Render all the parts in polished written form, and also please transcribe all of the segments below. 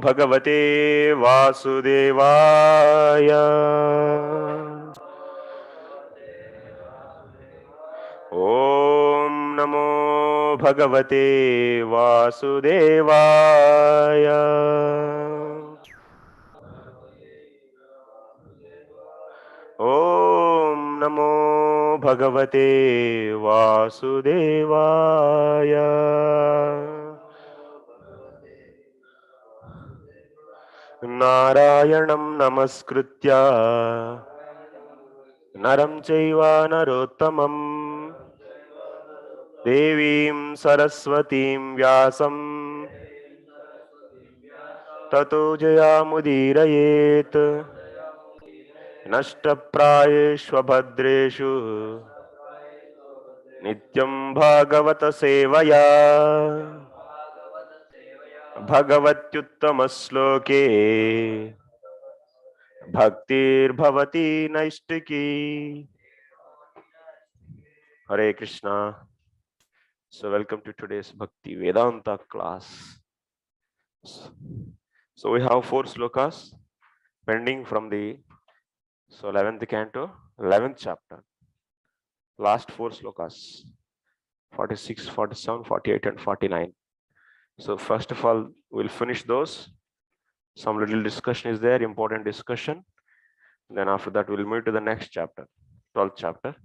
भगवते वासुदेवाय। ओम नमो भगवते वासुदेवाय। ओम नमो भगवते वासुदेवाय। नारायणं नमस्कृत्य नरं चैव नरोत्तमं देवीं सरस्वतीं व्यासं ततो जयामुदीरयेत्। नष्टप्रायेष्वभद्रेषु नित्यं भागवत सेवया भगवत्युत्तमश्लोके भक्तिर्भवति नैष्टिकी। Hare Krishna. So welcome to today's Bhakti Vedanta class. So we have 4 slokas pending from the 11th canto, 11th chapter. Last 4 slokas, 46, 47, 48 and 49. So first of all, we'll finish those. Some little discussion is there, important discussion. Then after that, we'll move to the next chapter, 12th chapter.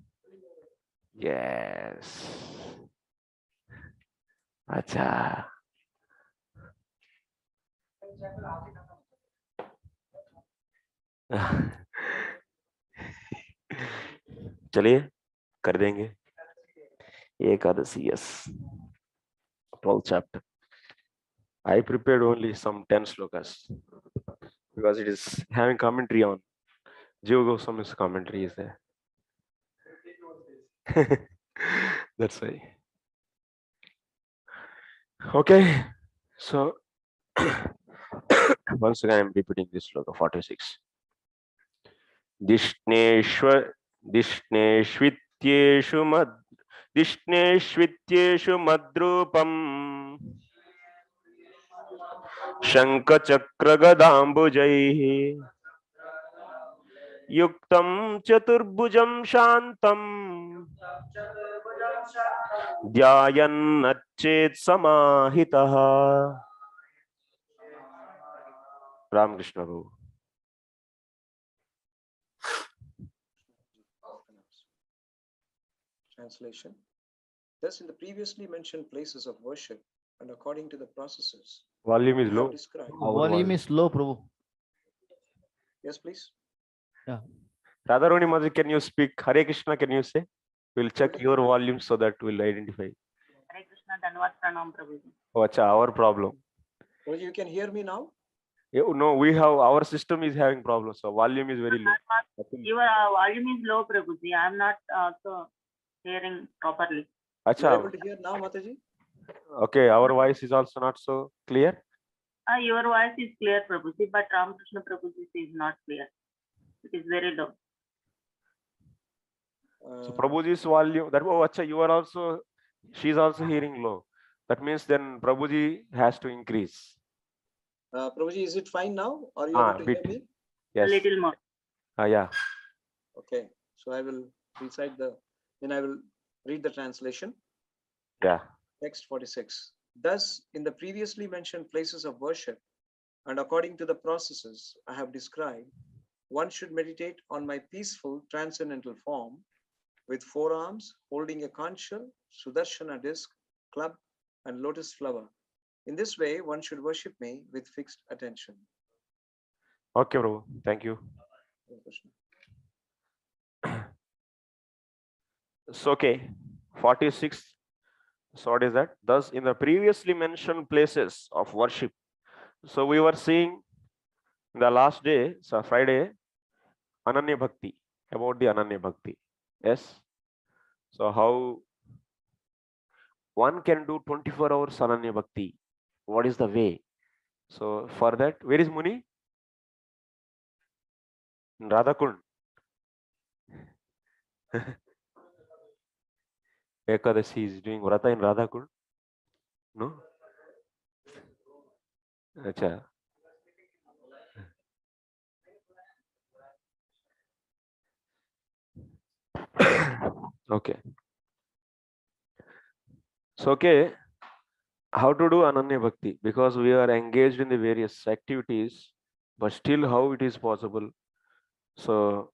Yes. Acha. चलिए कर देंगे Ekadashi. Yes, 12th chapter. I prepared only some 10 slokas because it is having commentary on Jiva Goswami's commentary is there. That's why. Okay, so once again I'm repeating this sloka 46. Dishneshvityeshu madrupam Shankachakra-gadambujaihi Yuktam chaturbhujam shantam Dhyayan-nachet samahitaha. Ramakrishna Prabhu. Translation. Thus, in the previously mentioned places of worship and according to the processes, Volume is low. Volume is low, Prabhu. Yes, please. Yeah. Radharani Mother, can you speak? Hare Krishna, can you say? We'll check your volume so that we'll identify. Hare Krishna, Dhanavad Pranam Prabhuji. Oh, acha, our problem. Well, you can hear me now? No, we have, our system is having problems. So volume is very low. Your volume is low, Prabhuji. I am not also hearing properly. You are able to hear now, Mataji? Okay, our voice is also not so clear. Your voice is clear, Prabhuji, but Ramakrishna Prabhuji is not clear. It is very low. So Prabhuji's volume, that, oh, acha, you are also, she is also hearing low. That means then Prabhuji has to increase. Prabhuji, is it fine now? Are you able to hear me? Yes. A little more. Yeah. Okay, so I will recite then I will read the translation. Yeah. Text 46. Thus, in the previously mentioned places of worship, and according to the processes I have described, one should meditate on my peaceful transcendental form with 4 arms, holding a conch shell, Sudarshana disc, club, and lotus flower. In this way, one should worship me with fixed attention. Okay, bro. Thank you. So, okay, 46. So what is that? Thus, in the previously mentioned places of worship. So we were seeing the last day, so Friday, Ananya Bhakti, about the Ananya Bhakti. Yes. So how one can do 24 hours Ananya Bhakti. What is the way? So for that, where is Muni? In Radhakund. Ekadashi is doing Vrata in Radhakund? No? Acha. Okay. So, okay, how to do Ananya Bhakti? Because we are engaged in the various activities, but still how it is possible? So,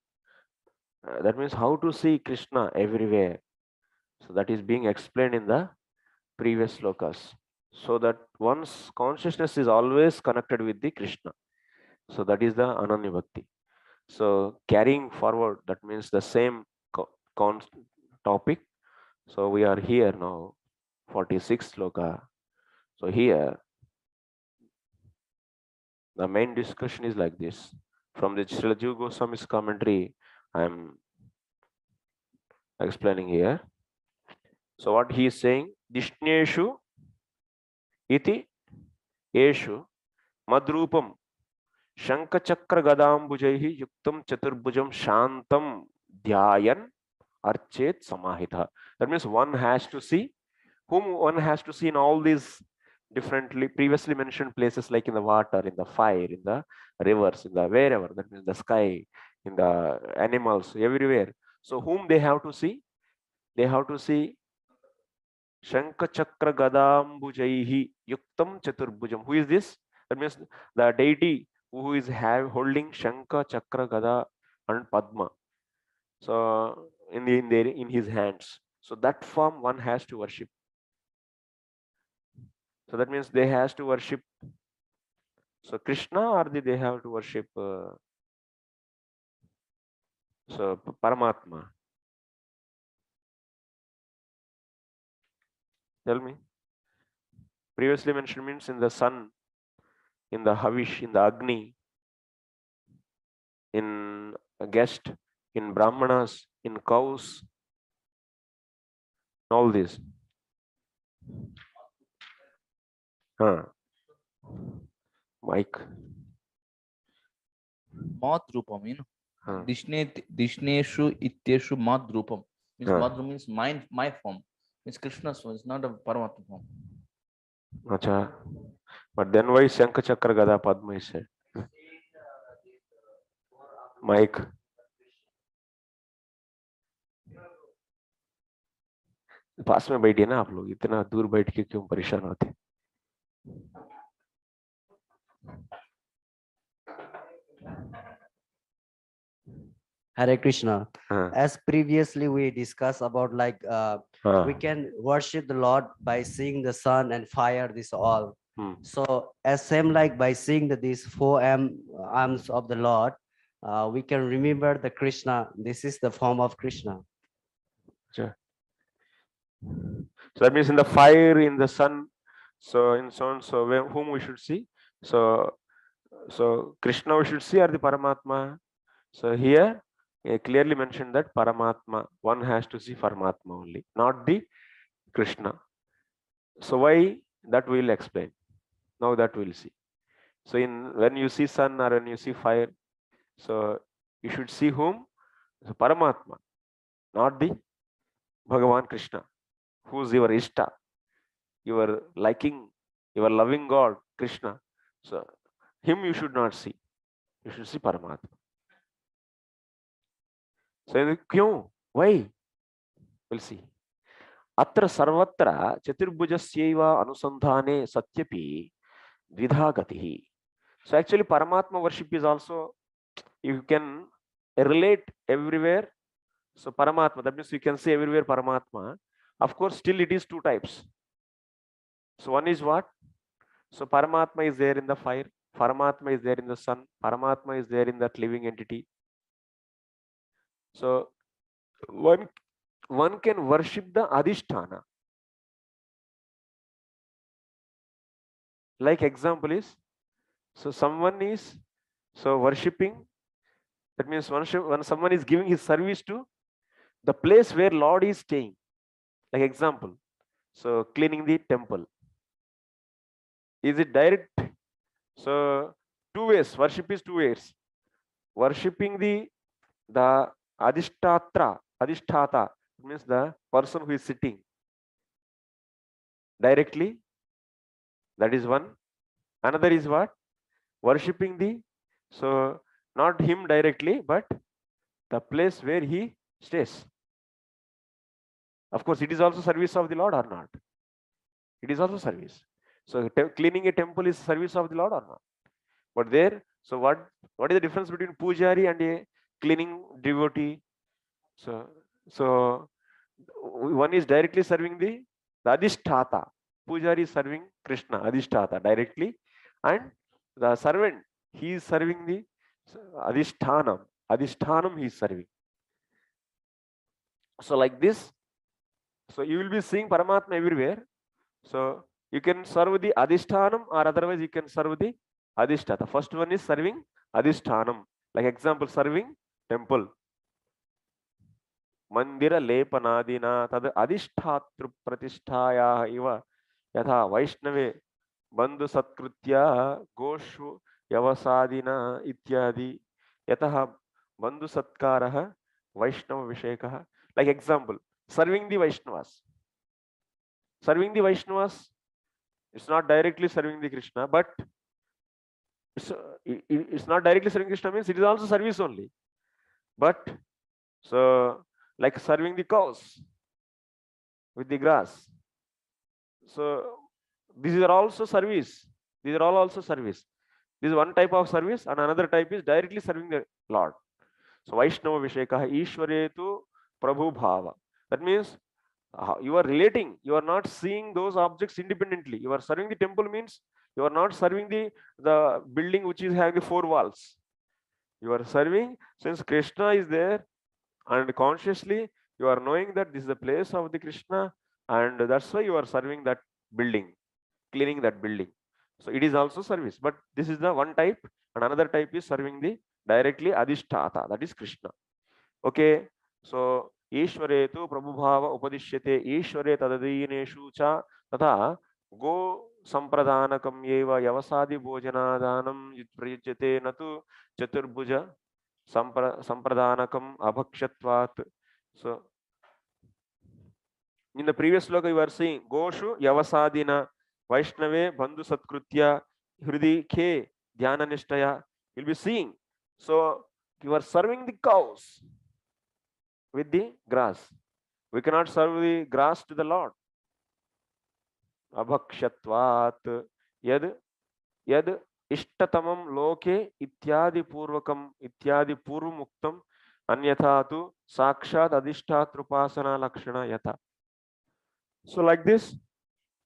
that means how to see Krishna everywhere. So, that is being explained in the previous slokas. So that one's consciousness is always connected with the Krishna. So, that is the Ananya Bhakti. So, carrying forward, that means the same topic. So, we are here now, 46th sloka. So, here the main discussion is like this. From the Srila Jiva Goswami's commentary, I am explaining here. So what he is saying, Dishneshu iti eshu madrupam shankachakra gadambujaihi yuktam chaturbujam shantam dhyayan archet samahita. That means one has to see whom one has to see in all these differently previously mentioned places, like in the water, in the fire, in the rivers, in the wherever, that means the sky, in the animals, everywhere. So whom they have to see? They have to see Shanka Chakra Gadambujaihi Yuktam Chaturbujam. Who is this? That means the deity who is holding Shanka Chakra Gada and Padma. So in his hands. So that form one has to worship. So that means they has to worship. So Krishna, or they have to worship Paramatma. Tell me. Previously mentioned means in the sun, in the Havish, in the Agni, in a guest, in Brahmanas, in cows, all this. Mike. Mat Rupam, Dishneshu Ityeshu Mad Rupam. Means Madru means my form. Means Krishna's form. It's not a Paramatma form. Acha. But then why Shankha Chakra Gada Padma is said? Mike. पास में बैठिए ना आप लोग, इतना दूर बैठ के क्यों परेशान होते? Hare Krishna. As previously we discussed about we can worship the Lord by seeing the sun and fire, this all. So as same like by seeing these four arms of the Lord, we can remember the Krishna. This is the form of Krishna. So that means in the fire, in the sun, so in sun, so whom we should see? So Krishna we should see, or the Paramatma? So here clearly mentioned that Paramatma, one has to see Paramatma only, not the Krishna. So why? That we will explain. Now that we'll see. So when you see sun or when you see fire, so you should see whom? So Paramatma, not the Bhagavan Krishna, who's your Ishta, your liking, your loving God, Krishna. So him you should not see. You should see Paramatma. So kyun? Why? We'll see. Atra sarvatra chaturbhujasyaiva anusandhane satyaphi dvidha gatihi. So actually Paramatma worship is also, you can relate everywhere. So Paramatma, that means you can say everywhere Paramatma. Of course, still it is two types. So one is what? So Paramatma is there in the fire, Paramatma is there in the sun, Paramatma is there in that living entity. So one can worship the Adhisthana. Like example is, so someone is worshipping, that means when someone is giving his service to the place where Lord is staying. Like example, so cleaning the temple. Is it direct? So two ways, worship is two ways. Worshipping the Adhisthata means the person who is sitting directly. That is one. Another is what? Worshipping the, so not him directly, but the place where he stays. Of course, it is also service of the Lord or not? It is also service. So cleaning a temple is service of the Lord or not? But there, so what is the difference between pujari and a cleaning devotee? So one is directly serving the Adhisthata. Pujari is serving Krishna, Adhisthata directly, and the servant, he is serving the Adhishthanam. Adhishthanam he is serving. So like this, so you will be seeing Paramatma everywhere. So you can serve the Adhishthanam, or otherwise you can serve the Adhisthata. First one is serving Adhishthanam. Like example, serving temple. Mandira lepanadina tad adhishthatru pratisthaya iva yatha Vaishnave bandhu satkritya goshu yavasadina ityadi yatah bandhu satkaraha Vaishnava vishekah. Like example, serving the Vaishnavas. Serving the Vaishnavas, it's not directly serving the Krishna, but it's not directly serving Krishna means it is also service only. But so like serving the cows with the grass. So these are also service. These are all also service. This is one type of service, and another type is directly serving the Lord. So Vaishnava Vishekaha Ishwaretu Prabhu Bhava. That means you are relating, you are not seeing those objects independently. You are serving the temple means you are not serving the building which is having the 4 walls. You are serving, since Krishna is there, and consciously you are knowing that this is the place of the Krishna, and that's why you are serving that building, cleaning that building. So it is also service, but this is the one type, and another type is serving the directly Adhisthata, that is Krishna. Okay, so Ishware tu Prabhubhava upadishyate Ishware tadadineshu cha tata go sampradanakam yeva yavasadi bhojanadanam prayajate natu chaturbuja sampradanakam abhakshatvat. So in the previous sloka you were saying Goshu Yavasadina Vaishnave Bandhu Satkritya Hridi Ke Dhyana Nishtaya. You'll be seeing. So you are serving the cows with the grass. We cannot serve the grass to the Lord. Abhakshatvat yad ishtatamam loke ityadi purvakam ityadi purvamuktam anyatha tu sakshat adhishtatrupasana lakshana yatha. So like this,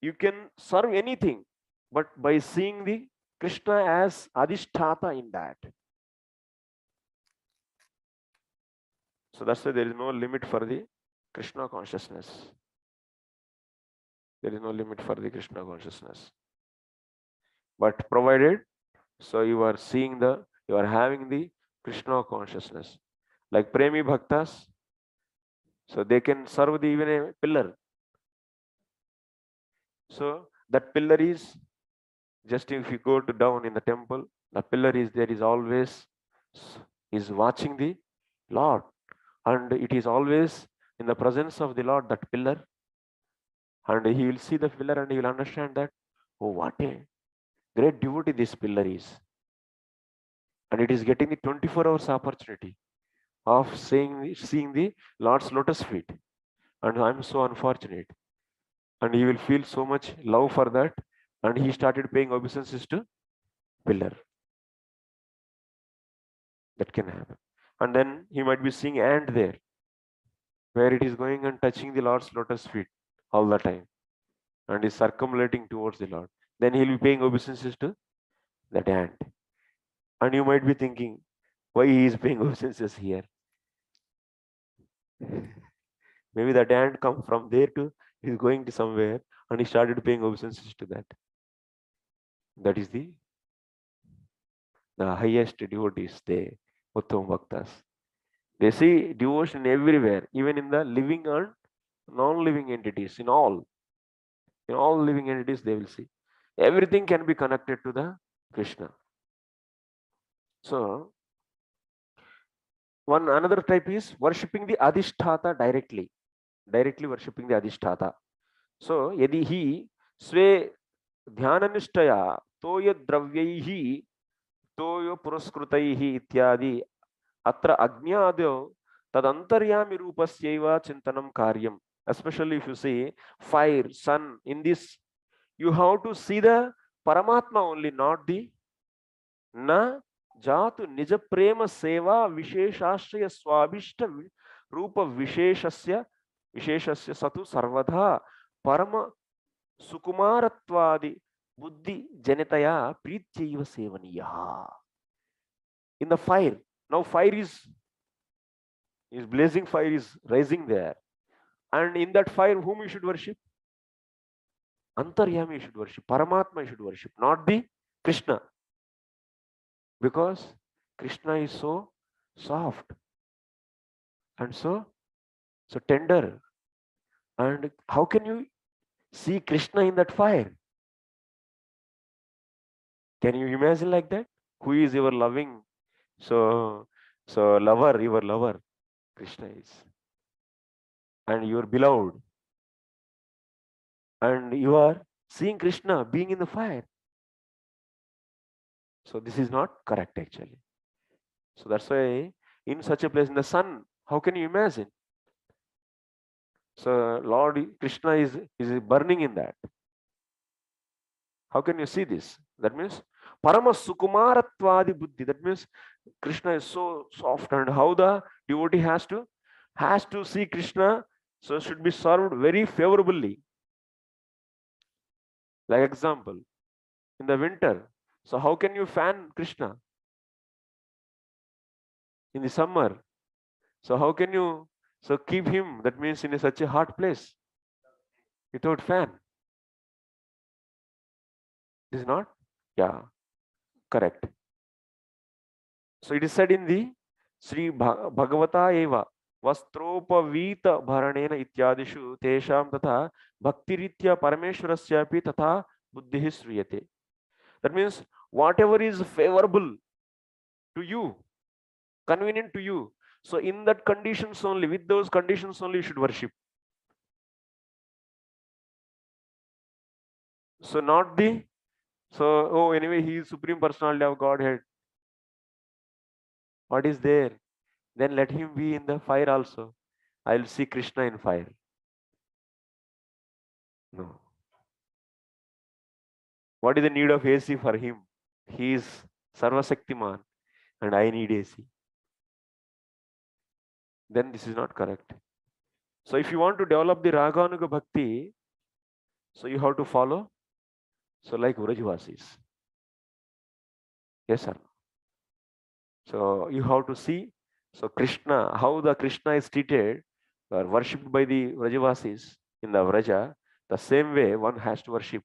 you can serve anything, but by seeing the Krishna as Adhisthata in that. So that's why there is no limit for the Krishna consciousness. There is no limit for the Krishna consciousness. But provided, so you are seeing you are having the Krishna consciousness. Like Premi Bhaktas, so they can serve even a pillar. So that pillar is, just if you go to down in the temple, the pillar is there, is always is watching the Lord, and it is always in the presence of the Lord, that pillar, and he will see the pillar and he will understand that, oh, what a great devotee this pillar is, and it is getting the 24 hours opportunity of seeing the Lord's lotus feet, and I'm so unfortunate. And he will feel so much love for that, and he started paying obeisances to pillar. That can happen. And then he might be seeing ant there, where it is going and touching the Lord's lotus feet all the time, and is circumambulating towards the Lord. Then he will be paying obeisances to that ant. And you might be thinking, why he is paying obeisances here? Maybe that ant come from there to, he's going to somewhere, and he started paying obeisances to that. That is the highest devotees, they Uttama Bhaktas. They see devotion everywhere, even in the living and non-living entities. In all living entities, they will see. Everything can be connected to the Krishna. So another type is worshipping the Adhisthata directly worshipping the Adhisthata. So yadi hi sve dhyananistaya toya dravyaihi toyo puraskritaihi ityadi atra ajnadyo tadantaryami rupasyaiva chintanam karyam. especially if you see fire, sun, in this, you have to see the Paramatma only, not the na jatu nija prema seva visheshashraya swabishta rupa visheshasya satu sarvadha parama sukumarattvadi buddhi janitaya prityaiva sevaniya. In the fire, now fire is blazing, fire is rising there, and in that fire whom you should worship? Antaryami you should worship, Paramatma you should worship, not the Krishna, because Krishna is so soft and so tender. And how can you see Krishna in that fire? Can you imagine like that? Who is your loving, so lover, your lover? Krishna is, and your beloved, and you are seeing Krishna being in the fire. So this is not correct actually. So that's why in such a place, in the sun, how can you imagine? So Lord Krishna is burning in that. How can you see this? That means Parama Sukumarattvadi Buddhi. That means Krishna is so soft, and how the devotee has to see Krishna, so should be served very favorably. Like example, in the winter, so how can you fan Krishna? In the summer, so how can you keep him, that means in such a hot place, without fan? This is not, correct. So it is said in the Sri Bhagavata eva Vastropavita Bharanena ityadishu tesham tatha bhaktiritya parameshwarasyapi tatha buddhihi sriyate. That means whatever is favorable to you, convenient to you, so in that conditions only, with those conditions only, you should worship. So not the, anyway, he is Supreme Personality of Godhead. What is there? Then let him be in the fire also. I will see Krishna in fire. No. What is the need of AC for him? He is Sarvasaktiman and I need AC. Then this is not correct. So if you want to develop the Raganuga Bhakti, so you have to follow, so like Vrajvasis. Yes, sir. So you have to see, so Krishna, how the Krishna is treated or worshipped by the Vrajavasis in the Vraja, the same way one has to worship.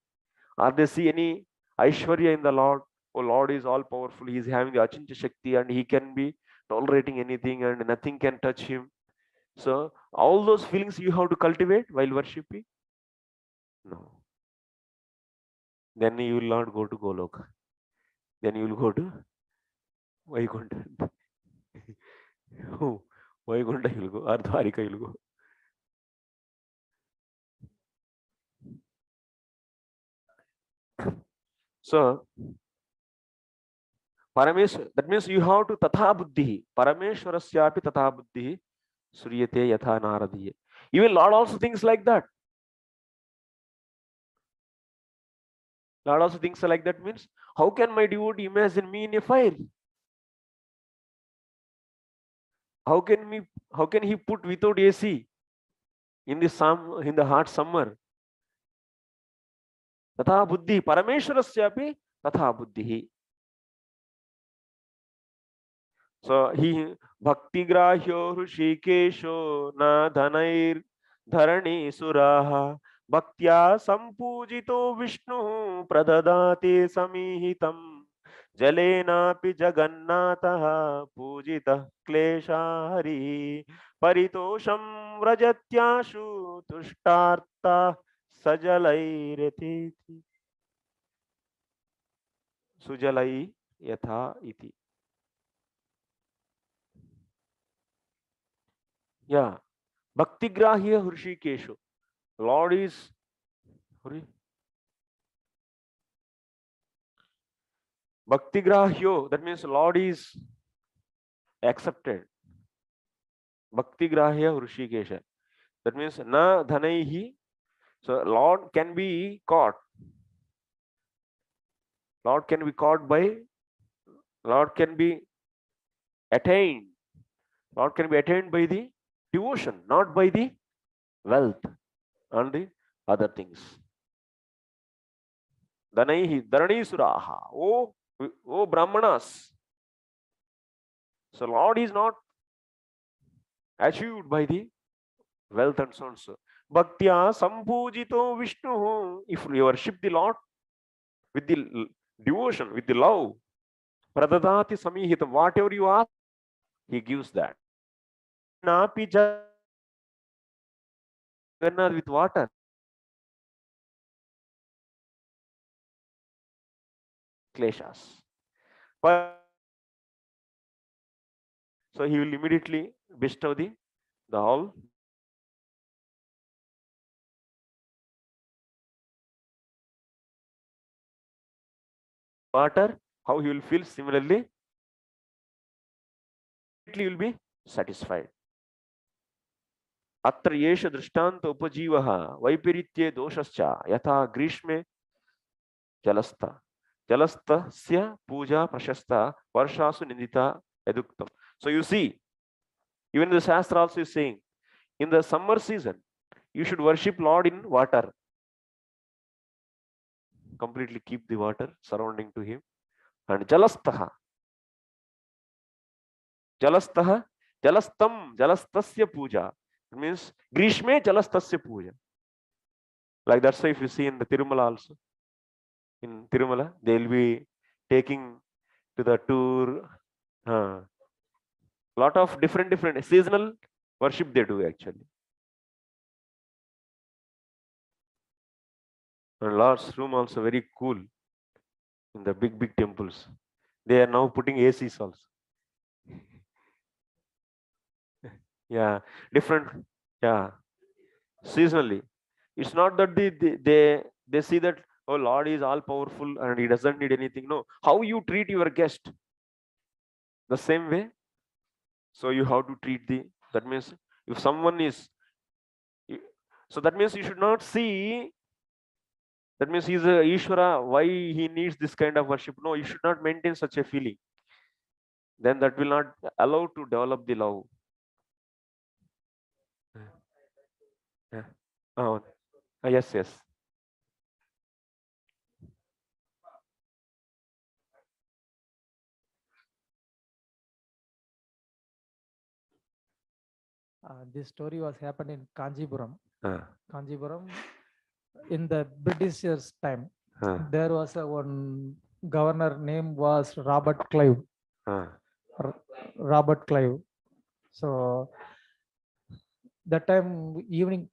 Are they see any Aishwarya in the Lord? Oh, Lord is all powerful. He is having the Achincha Shakti and he can be tolerating anything and nothing can touch him. So all those feelings you have to cultivate while worshipping? No. Then you will not go to Goloka. Then you will go to Vaikunta. Oh, Vaikunta you will go, or Dwarika you will go. So Parameshwar, that means you have to tatha buddhi. Parameshwarasyapi tatha buddhi suryate yatha naradiye. Even Lord also thinks like that. Lord also thinks like that, means how can my devotee imagine me in a fire? How can he put without AC in the hot summer? Tatha buddhi parameshwarasyapi tatha buddhi. So he bhakti grahyo hrishikesho na dhanair dharani suraha bhaktya sampujito vishnu pradadate samihitam jalenapi jagannatah pujitah klesha hari paritosham vrajatyashu tushtartha sajalaireti sujalai yatha iti. Yeah, Bhakti Grahya Hrishikeshu. Lord is Bhakti Grahyo, that means Lord is accepted. Bhakti Grahya Hrishikesha. That means na dhanaihi. So Lord can be caught. Lord can be caught by, Lord can be attained. Lord can be attained by the devotion, not by the wealth and the other things. Dhanaihi, Dharanishuraha. Oh Brahmanas. So Lord is not achieved by the wealth and so on. So Bhaktya Sambhujito Vishnu. If you worship the Lord with the devotion, with the love, Pradadati Samihitam, whatever you ask, He gives that. Napi Jagannath with water. Kleshas. So He will immediately bestow the all water. How He will feel similarly, He will be satisfied. अत्र येष दृष्टान्त उपजीवः वैपरीत्ये दोषश्च यथा ग्रीष्मे जलस्थस्य पूजा प्रशस्ता वर्षासु Nindita यदुक्तम. So you see, even the Shastra also is saying, in the summer season, you should worship Lord in water. Completely keep the water surrounding to Him. And jalastasya puja. It means Grishme jalastasya puja. Like that's why if you see in the Tirumala also, in Tirumala, they will be taking to the tour. Lot of different seasonal worship they do actually. And Lord's room also very cool in the big temples. They are now putting ACs also. Yeah, different. Yeah, seasonally. It's not that they see that, oh, Lord is all powerful and He doesn't need anything. No, how you treat your guest, the same way. So you have to treat that means if someone is, so that means you should not see, that means he's a Ishvara, why he needs this kind of worship. No, you should not maintain such a feeling. Then that will not allow to develop the love. Yeah. Oh, yes. This story was happened in Kanjipuram. Kanjipuram, in the Britishers' time, there was one governor name was Robert Clive. Robert Clive. So that time evening,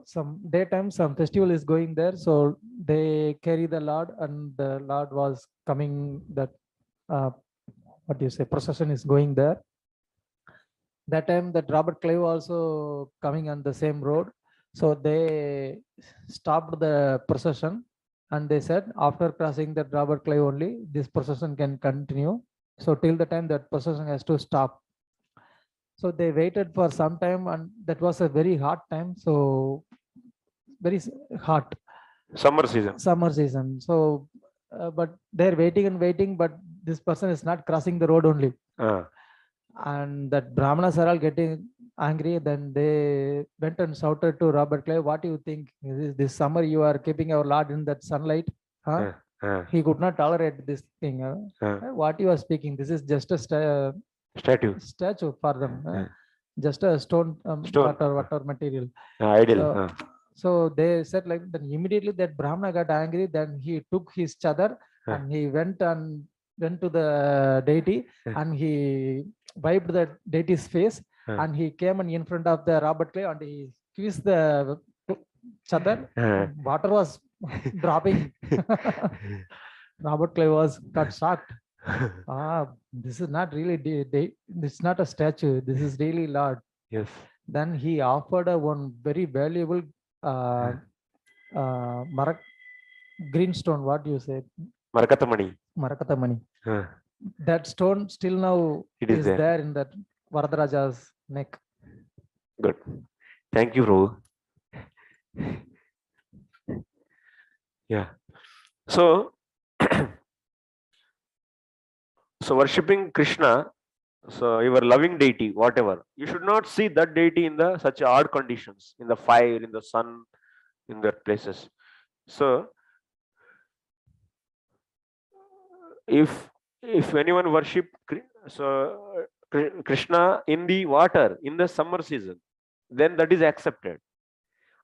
some daytime, some festival is going there. So they carry the Lord, and the Lord was coming. That procession is going there. That time that Robert Clive also coming on the same road. So they stopped the procession and they said after crossing that Robert Clive only, this procession can continue. So till the time that procession has to stop. So they waited for some time, and that was a very hot time. So very hot. Summer season. So, but they're waiting, but this person is not crossing the road only. And that Brahmanas are all getting angry. Then they went and shouted to Robert Clive, what do you think? This summer you are keeping our Lord in that sunlight? He could not tolerate this thing. What you are speaking, this is just a statue for them. Just a stone. Water material. Ideal. So they said like that. Immediately that Brahmana got angry. Then he took his chadar and he went to the deity and he wiped the deity's face and he came in front of the Robert Clay and he squeezed the chadar. Water was dropping. Robert Clay got shocked. This is not really it's not a statue. This is really Lord. Yes. Then he offered one very valuable green stone. What do you say? Marakatamani. That stone still now is there in that Varadaraja's neck. Good. Thank you, bro. Yeah. So, so worshipping Krishna, so your loving deity, whatever, you should not see that deity in the such odd conditions, in the fire, in the sun, in that places. So, if anyone worship Krishna in the water in the summer season, then that is accepted.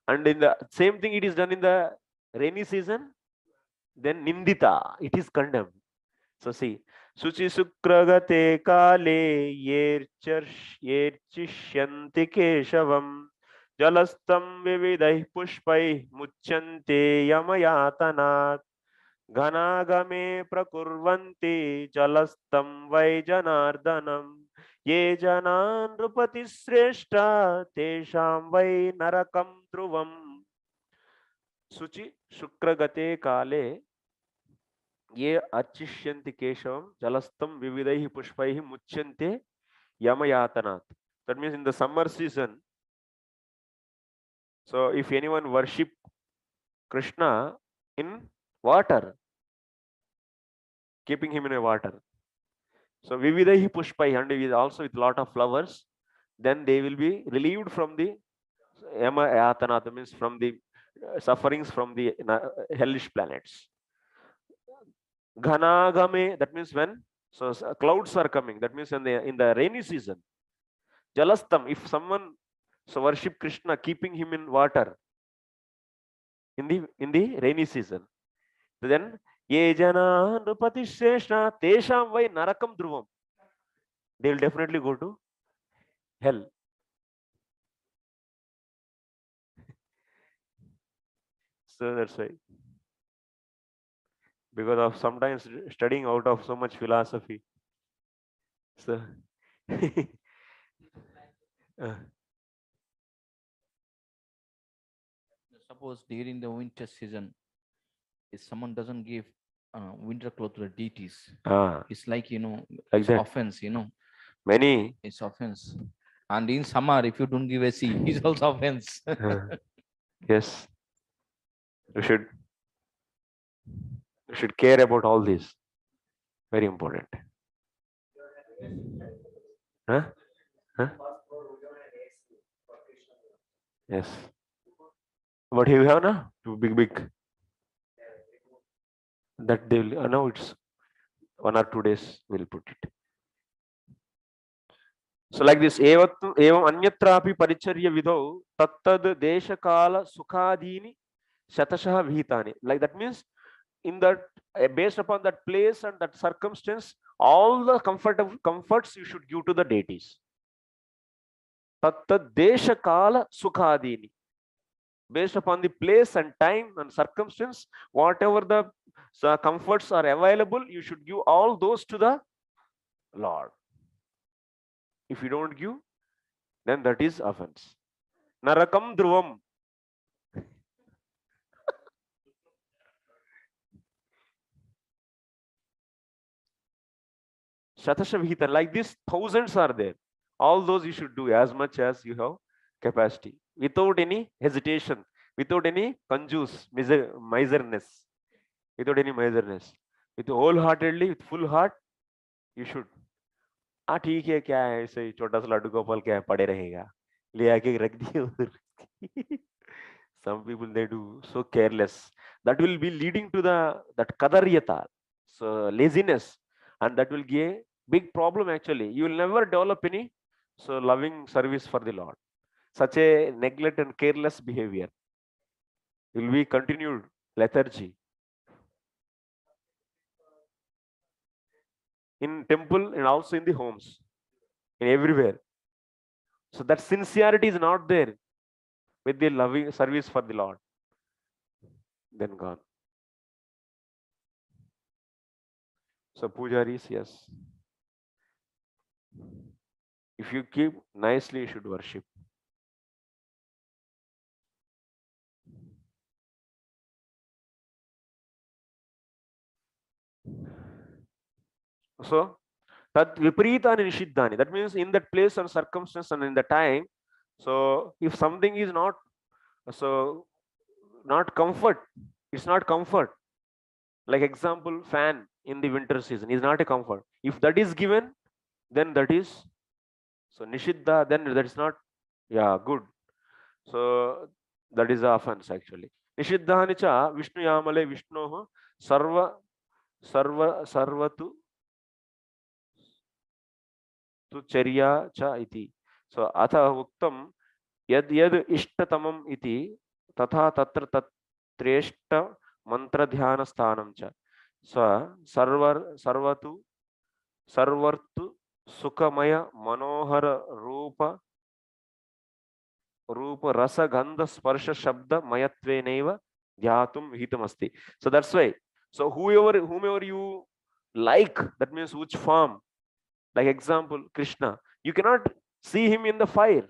And in the same thing, it is done in the rainy season, then nindita, it is condemned. So see, Suchi Sukragate Kale Yerchishyanti Keshavam Jalastam Vividai Pushpai Muchante Yamayatanat Ghanagame Prakurvanti Jalastam Vai Janardanam Ye Janan Rupati Sreshta Tesham Vai Narakam Dhruvam. Suchi Shukragate Kale ये अर्चिष्यन्ति केशवम जलस्तं विविधैः पुष्पैः मुच्यन्ते यमयातनात्. That means in the summer season, so if anyone worship Krishna in water, keeping him in a water, so vividaihi pushpai, and with also with lot of flowers, then they will be relieved from the yamayatana, that means from the sufferings from the hellish planets. Ghanagame, that means when clouds are coming, that means in the rainy season. Jalastam, if someone worship Krishna, keeping him in water in the rainy season, then ye jana nrupati shreshna tesham vai narakam dhruvam, they will definitely go to hell. So that's why, because of sometimes studying out of so much philosophy, so Suppose during the winter season, if someone doesn't give winter clothes to the deities, it's like, like it's that. Offense, many, it's offense. And in summer, if you don't give a sea, it's also offense. Yes, you should care about all this. Very important. Huh? Huh? Yes. What you have now? Big. That they will, now it's 1 or 2 days we'll put it. So like this, evam anyatrapi paricharya vidau tattad deshakala sukhadini shatashah vihitani. Like that means in that, based upon that place and that circumstance, all the comforts you should give to the deities. Tattad deshakala sukhadini. Based upon the place and time and circumstance, whatever the comforts are available, you should give all those to the Lord. If you don't give, then that is offense. Narakam dhruvam. Shatasha vihita, like this, thousands are there. All those you should do as much as you have capacity, without any hesitation, without any miserness, without any miserness, with wholeheartedly, with full heart, you should. हाँ ठीक है, क्या है ऐसे छोटा सा लड्डू गोपाल क्या है, पड़े रहेगा, ले आके रख दिए उधर. Some people, they do so careless. That will be leading to that kadaryata, so laziness, and that will give a big problem actually. You will never develop any loving service for the Lord. Such a neglect and careless behavior will be continued lethargy. In temple and also in the homes, in everywhere. So that sincerity is not there with the loving service for the Lord, then gone. So pujaris, yes. If you keep nicely, you should worship. So, tat viparitani nishiddhani. That means in that place and circumstance and in the time, So if something is not, so not comfort, it's not comfort. Like example, fan in the winter season is not a comfort. If that is given, then that is, so nishiddha, then that is not, yeah, good. So that is the offense actually. Nishiddhani cha Vishnu Yamale Vishnoho sarvatu tu charya cha iti. So atha uktam yad ishtatamam iti tatha tatra tatreshta mantra dhyana sthanam cha. So sarvatu sukhamaya manohara रूप रस गंध स्पर्श शब्द मयत्वेनैव ध्यातुम हितमस्ति. So that's why, so whomever you like, that means which form, like example Krishna, you cannot see him in the fire.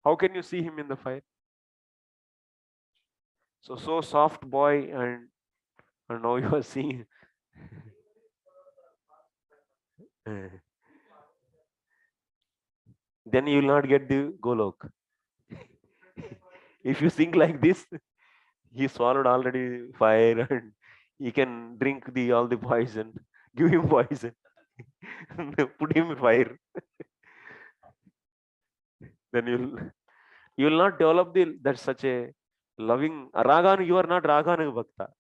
How can you see him in the fire? So soft boy, and now you are seeing then you will not get the Golok. If you think like this, he swallowed already fire and he can drink all the poison. Give him poison. Put him in fire. Then you will not develop that such a loving Raganu. You are not Raganu Bhakta.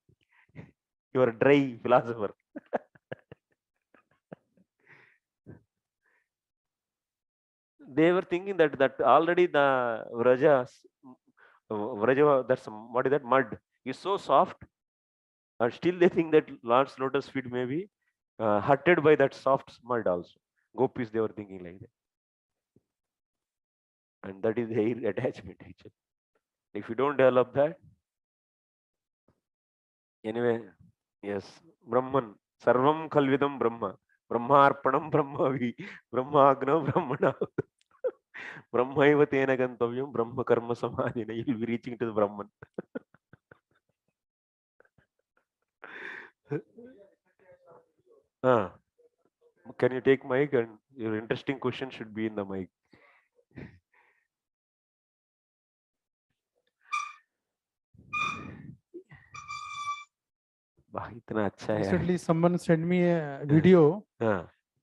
You are a dry philosopher. They were thinking that already the Vraja, that's what is that, mud is so soft, and still they think that Lord's lotus feet may be hurted by that soft mud also. Gopis, they were thinking like that. And that is their attachment actually. If you don't develop that, anyway, yes, Brahman, Sarvam Kalvidam Brahma, Brahmarpanam Brahmavi, Brahmagna Brahmana, Brahmaiva Tena Gantavyam, Brahma Karma Samadhina. You will be reaching to the Brahman. Can you take mic, and your interesting question should be in the mic. Recently, someone sent me a video.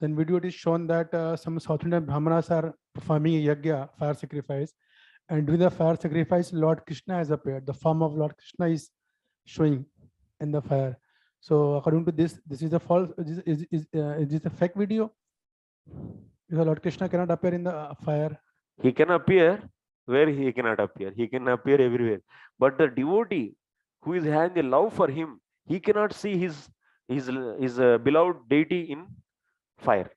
Then video it is shown that some South Indian Brahmanas are performing a yagya, fire sacrifice, and during the fire sacrifice, Lord Krishna has appeared. The form of Lord Krishna is showing in the fire. So according to this is a false. Is this a fake video? Because Lord Krishna cannot appear in the fire. He can appear where he cannot appear. He can appear everywhere. But the devotee who is having the love for him, he cannot see his beloved deity in fire.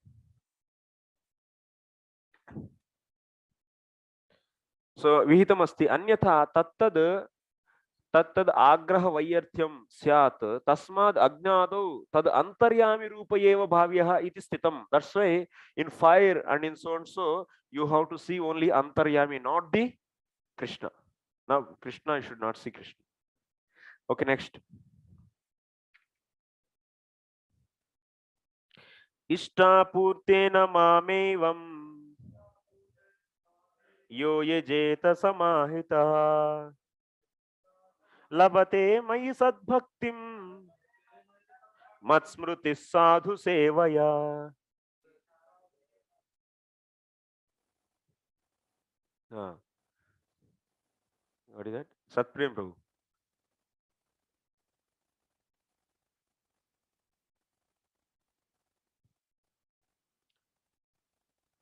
So vihitam asti anyatha tattad agraha vaiyarthyam syat tasmad ajnado tad antaryami rupa eva bhavyah iti stitam. That's why in fire and in so and so you have to see only antaryami, not the Krishna. Now Krishna, you should not see Krishna. Okay, next. Ishtapurtena mamevam yo yejeta samahita labate mayi sadbhaktim matsmruti sadhu sevaya. What is that? Satprem Prabhu.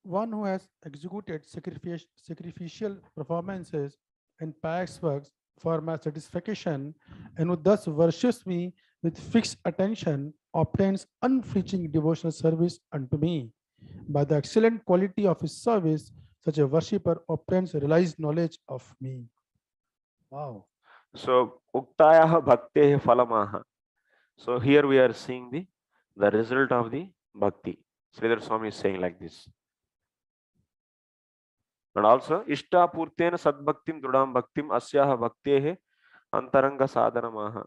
One who has executed sacrificial performances and pious works for my satisfaction, and who thus worships me with fixed attention, obtains unflinching devotional service unto me. By the excellent quality of his service, such a worshipper obtains realized knowledge of me. Wow. So Uktaya Bhakte Falamaha. So here we are seeing the result of the bhakti. Sridhar Swami is saying like this. And also Ishta Purtena Sadbhaktim Drudam Bhaktim Asyaha Bhaktehe Antaranga Sadhanamaha.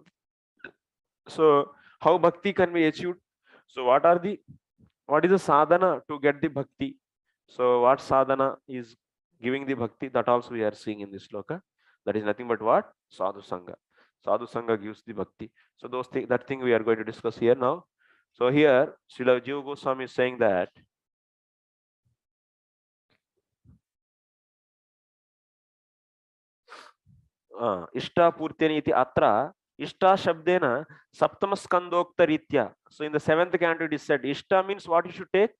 So how bhakti can be achieved? So what is the sadhana to get the bhakti? So what sadhana is giving the bhakti, that also we are seeing in this sloka. That is nothing but what? Sadhu Sangha. Sadhu Sangha gives the bhakti. So that thing we are going to discuss here now. So here, Srila Jiva Goswami is saying that Ishta Purtyani iti atra Ishta Shabdena Saptama Skandokta Ritya. So in the 7th canto it is said, Ishta means what you should take.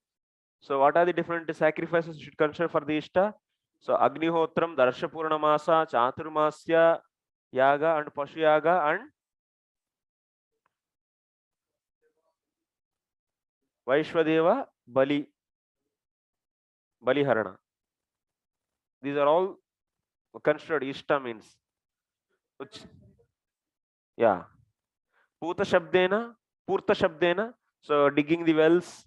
So what are the different sacrifices you should consider for the Ishta? So Agnihotram, Darsha Purnamasa, Chaturmasya Yaga and Pashu Yaga and Vaishwadeva Baliharana. These are all considered. Ishta means. Yeah. Purta Shabdena. So digging the wells.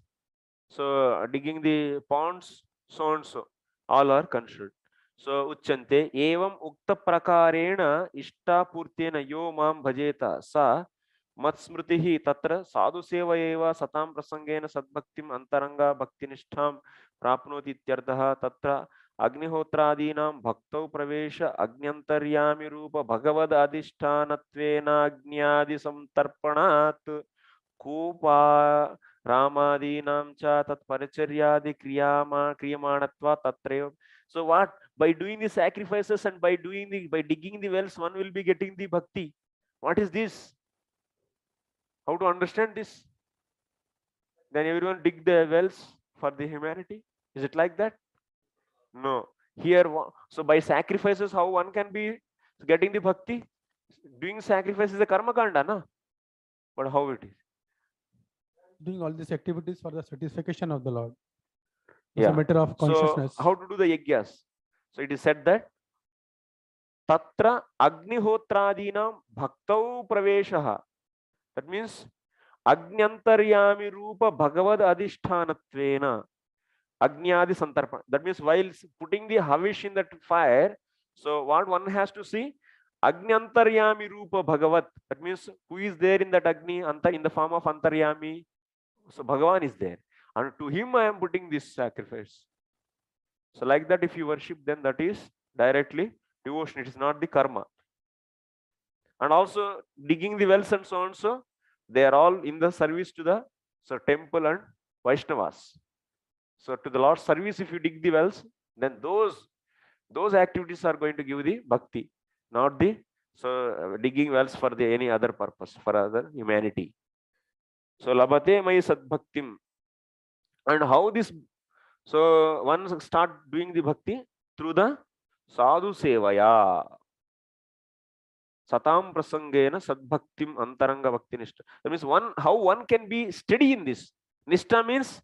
So digging the ponds. So and so. All are considered. So Uchante Evam Ukta Prakarena Ishta Purtena Yo Mam Bhajeta Sa Matsmritihi Tatra Sadhu Seva Eva Satam Prasangena Sadbhaktim Antaranga Bhaktinishtham Prapnoti Ityarthaha Tatra Agnihotraadinam Bhaktau Pravesha Agnyantaryami Rupa Bhagavad Adishthanatvena Agnyadi Samtarpanat Kupa Ramadinam cha tat paricharyadi kriyamanatva tatreva. So what? By doing the sacrifices and by digging the wells, one will be getting the bhakti. What is this? How to understand this? Then everyone dig the wells for the humanity? Is it like that? No. Here, so by sacrifices, how one can be getting the bhakti? Doing sacrifice is a karma kanda, na? But how it is? Doing all these activities for the satisfaction of the Lord. It's a matter of consciousness. So how to do the yajnas? So it is said that Tatra Agnihotradinam Bhaktau Praveshaha. That means Agnyantaryami Rupa Bhagavad Adishthanatvena Agnyadi Santarpana. That means while putting the havish in that fire, so what one has to see? Agnyantaryami Rupa Bhagavad. That means who is there in that Agni in the form of Antaryami? So Bhagavan is there. And to him I am putting this sacrifice. So like that, if you worship, then that is directly devotion. It is not the karma. And also digging the wells and so on, so they are all in the service to the temple and Vaishnavas. So to the Lord's service, if you dig the wells, then those activities are going to give the bhakti, not the digging wells for any other purpose, for other humanity. So labate mai sadbhaktim. And how this? So one start doing the bhakti through the sadhu sevaya. Satam prasangena sadbhaktim antaranga bhakti nishta. That means how one can be steady in this. Nishta means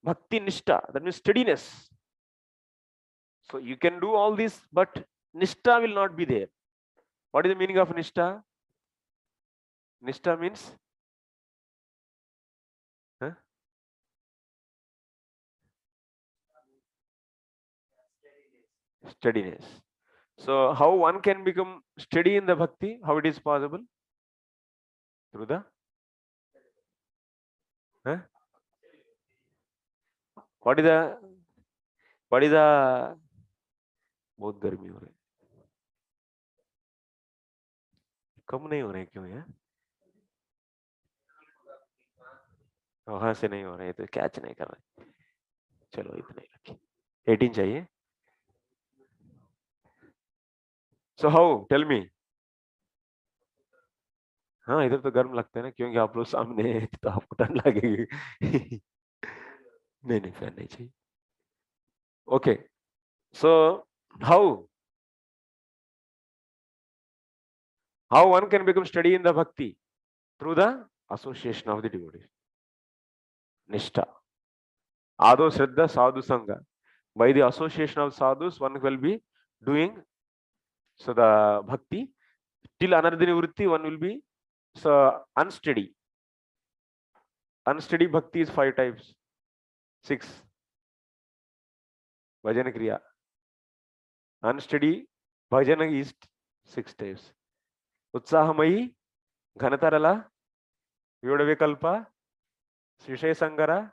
bhakti nishta. That means steadiness. So you can do all this, but nishta will not be there. What is the meaning of nishta? Nishta means steadiness. So how one can become steady in the bhakti? How it is possible? Through the what is the बहुत गर्मी हो रही है, कम नहीं हो रहे क्यों यार? वहां से नहीं हो रहे तो कैच नहीं कर रहे. चलो इतना ही रखिए. 18 चाहिए. So how? Tell me. हाँ इधर तो गर्म लगता है ना, क्योंकि आप लोग सामने हैं तो आपको ठंड लगेगी. नहीं फैन नहीं चाहिए. Okay. So how one can become steady in the bhakti? Through the association of the devotees. Nishta. Ado Shraddha Sadhu Sangha. By the association of sadhus, one will be doing the bhakti. Till anartha nivritti, one will be unsteady. Unsteady bhakti is 5 types. 6. Bhajana Kriya. Unsteady bhajana is 6 types. Utsahamayi, Ghanatarala, Yodavikalpa, Srishay Sangara,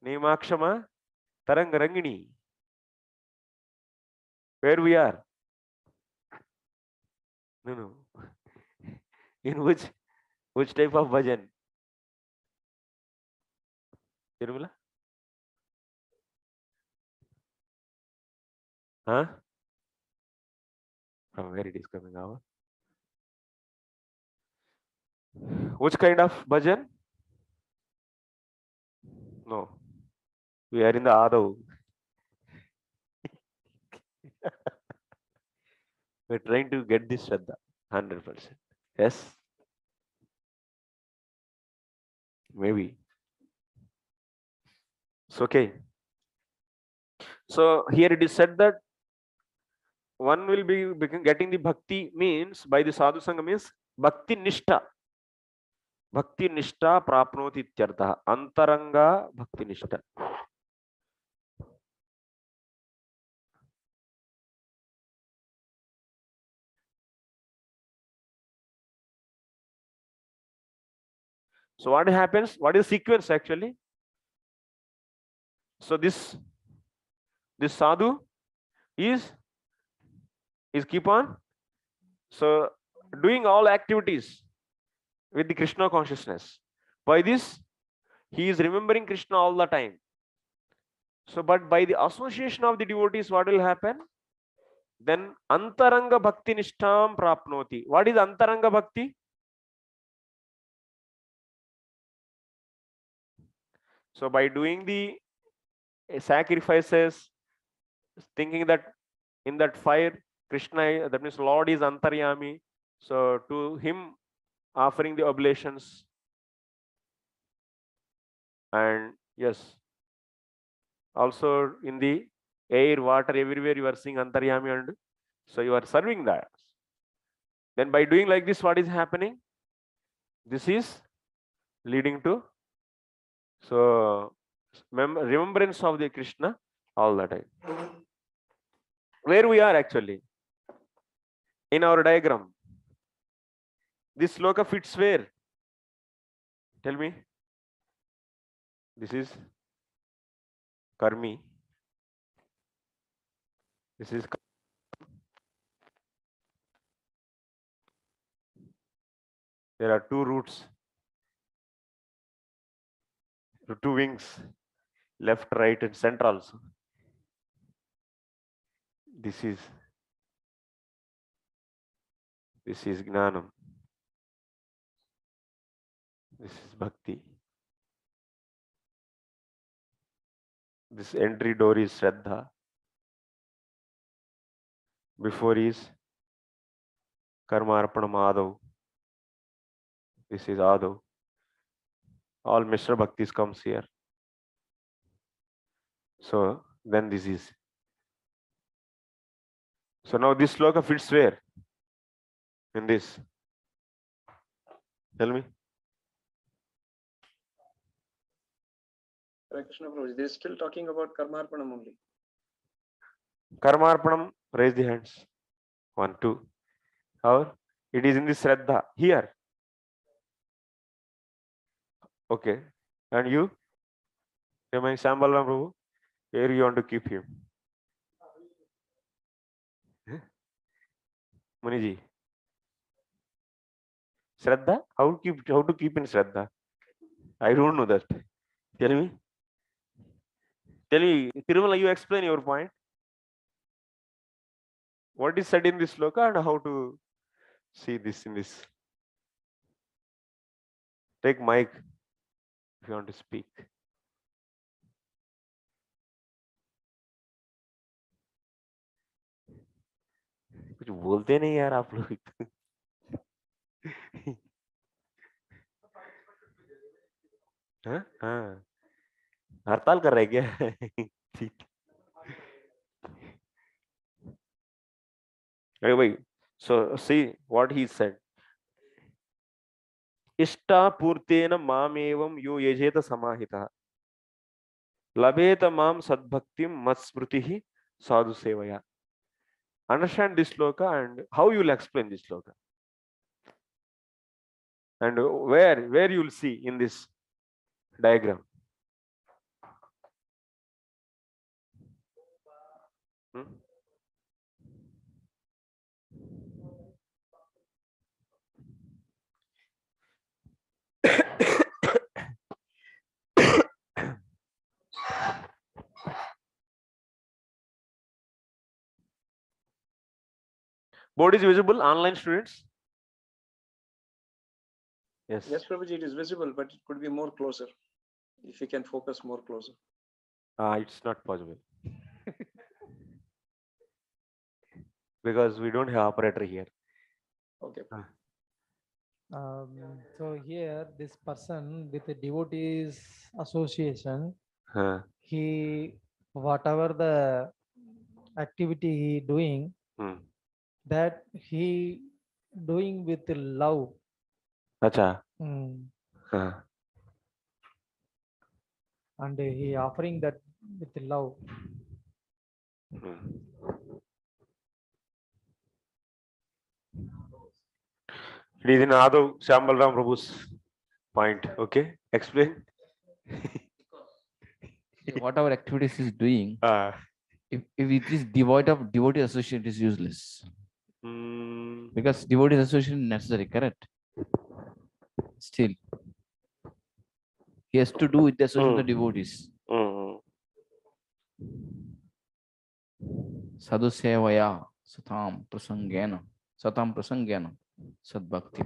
Nemakshama, Tarangarangini. Where we are? No. In which type of bhajan? Tirumala? Huh? From where it is coming out? Which kind of bhajan? No. We are in the Adav. We're trying to get this Shraddha. 100%. Yes? Maybe. It's okay. So here it is said that one will be getting the bhakti means by the sadhu sangha means bhakti nishta. Bhakti nishta prapnoti ityartha. Antaranga bhakti nishta. So what happens? What is the sequence actually? So this sadhu is keep on so doing all activities with the Krishna consciousness. By this, he is remembering Krishna all the time. So, but by the association of the devotees, what will happen? Then antaranga bhakti nishtam prapnoti. What is antaranga bhakti? So by doing the sacrifices, thinking that in that fire, Krishna, that means Lord is antaryami. So to him offering the oblations, and yes, also in the air, water, everywhere you are seeing antaryami, and so you are serving that. Then by doing like this, what is happening? This is leading to so remembrance of the Krishna all the time. Where we are actually in our diagram, this sloka fits where? Tell me. This is karmi. This is there are two roots, two wings, left, right, and center also. This is Gnanam. This is Bhakti. This entry door is Shraddha. Before is Karmarpanam Adav. This is Adav. All Mishra Bhaktis comes here. So then this is. So now this sloka fits where? In this. Tell me. Krishna Prabhuji, they're still talking about Karmarpanam only. Karmarpanam, raise the hands. 1, 2. Or it is in the Shraddha. Here. Okay. And you? Am I Sambalaram Prabhu? Where you want to keep him? Muniji. Shraddha? How to keep in Shraddha? I don't know that. Tell me. Tell me, Tirumala, you explain your point. What is said in this sloka and how to see this in this? Take mic if you want to speak. कुछ बोलते नहीं यार आप लोग हाँ हड़ताल कर रहे क्या Wait. So see what he said. Ishta purtena mamevam yo yajeta samahita. Labeta mam sadbhaktim matsmritihi sadhu sevaya. Understand this sloka and how you will explain this sloka. And where you will see in this diagram. Board is visible, online students? Yes. Yes, Prabhuji, it is visible, but it could be more closer. If you can focus more closer. It's not possible. Because we don't have operator here. Okay. So here, this person with the devotees association, he, whatever the activity he doing, that he doing with the love. Acha. And he offering that with the love. It is in Adav Shambalram Prabhu's point. Okay, explain. Whatever activities he's doing, if it is devoid of devotee association, it is useless. Because devotee association is necessary, correct? Still, he has to do with the association of the devotees. Sadhu sevaya satam prasangena sad bhakti.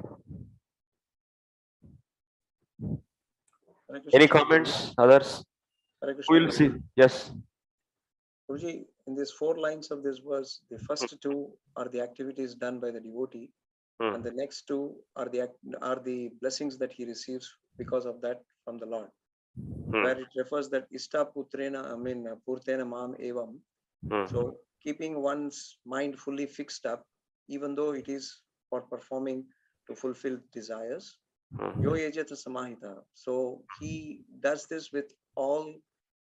Any comments, others? We will see. Yes. Guruji, in these 4 lines of this verse, the first 2 are the activities done by the devotee, and the next 2 are the blessings that he receives because of that from the Lord. Where it refers that Ista Putrena, Purtena Mam Evam. So keeping one's mind fully fixed up, even though it is for performing to fulfill desires. Yo Yajata Samahita. So he does this with all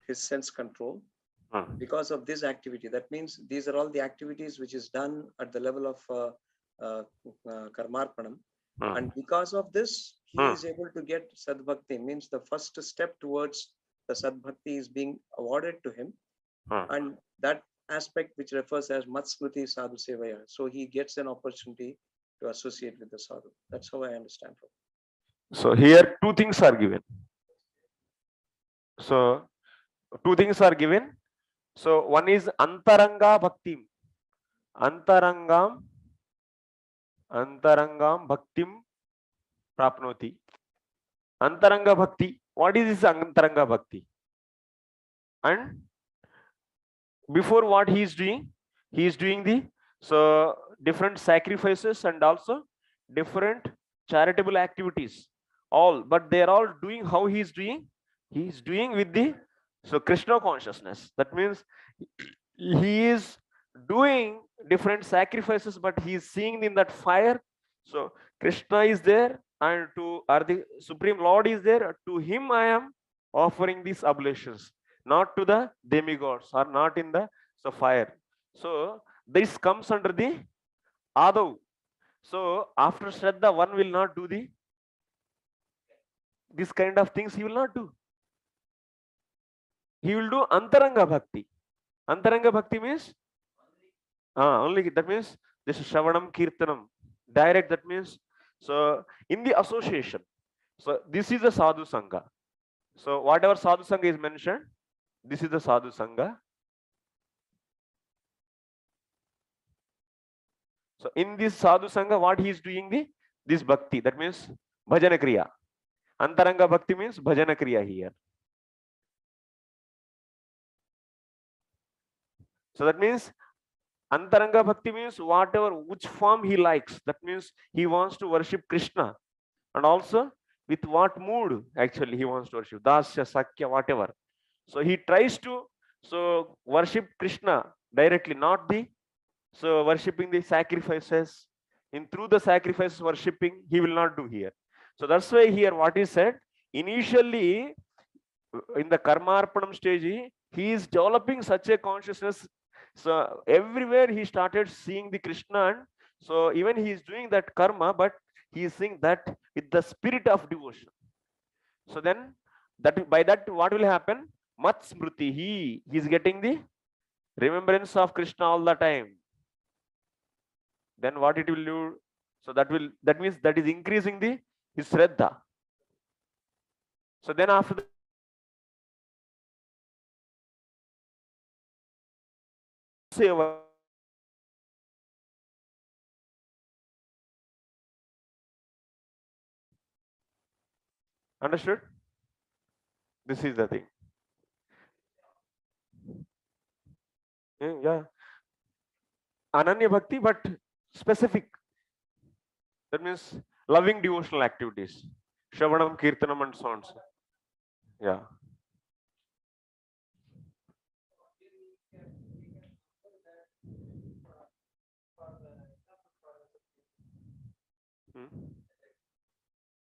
his sense control because of this activity. That means these are all the activities which is done at the level of Karmarpanam. And because of this, he is able to get Sadbhakti, means the first step towards the Sadbhakti is being awarded to him. And that aspect which refers as Matsmriti Sadhu Sevaya. So he gets an opportunity to associate with the sadhu. That's how I understand it. So here 2 things are given. So 2 things are given. So one is Antaranga Bhaktim. Antarangam Bhaktim Prapnoti. Antaranga Bhakti. What is this Antaranga Bhakti? And before what he is doing the different sacrifices and also different charitable activities. All, but they are all doing how he is doing. He is doing with the Krishna consciousness. That means he is doing different sacrifices, but he is seeing in that fire. So Krishna is there, and the Supreme Lord is there. To him I am offering these oblations, not to the demigods or not in the fire. So this comes under the Adav. So after Shraddha, one will not do this kind of things. He will not do. He will do Antaranga Bhakti. Antaranga Bhakti means only, that means this is Shravanam Kirtanam. Direct, that means so in the association. So this is the Sadhu Sangha. So whatever Sadhu Sangha is mentioned, this is the Sadhu Sangha. So in this Sadhu Sangha, what he is doing this Bhakti, that means Bhajana Kriya. Antaranga Bhakti means Bhajana Kriya here. So that means Antaranga Bhakti means which form he likes. That means he wants to worship Krishna, and also with what mood actually he wants to worship. Dasya, Sakya, whatever. So he tries to worship Krishna directly, not worshipping the sacrifices. Through the sacrifices worshipping, he will not do here. So that's why here what is said, initially in the Karmarpanam stage, he is developing such a consciousness. So everywhere he started seeing the Krishna, and so even he is doing that karma, but he is seeing that with the spirit of devotion. So then by that what will happen? Mat Smriti, he is getting the remembrance of Krishna all the time. Then what it will do? So that means that is increasing his Shraddha. So then after the Understood? This is the thing. Yeah. Ananya Bhakti, but specific. That means loving devotional activities. Shravanam, Kirtanam, and so on. Yeah.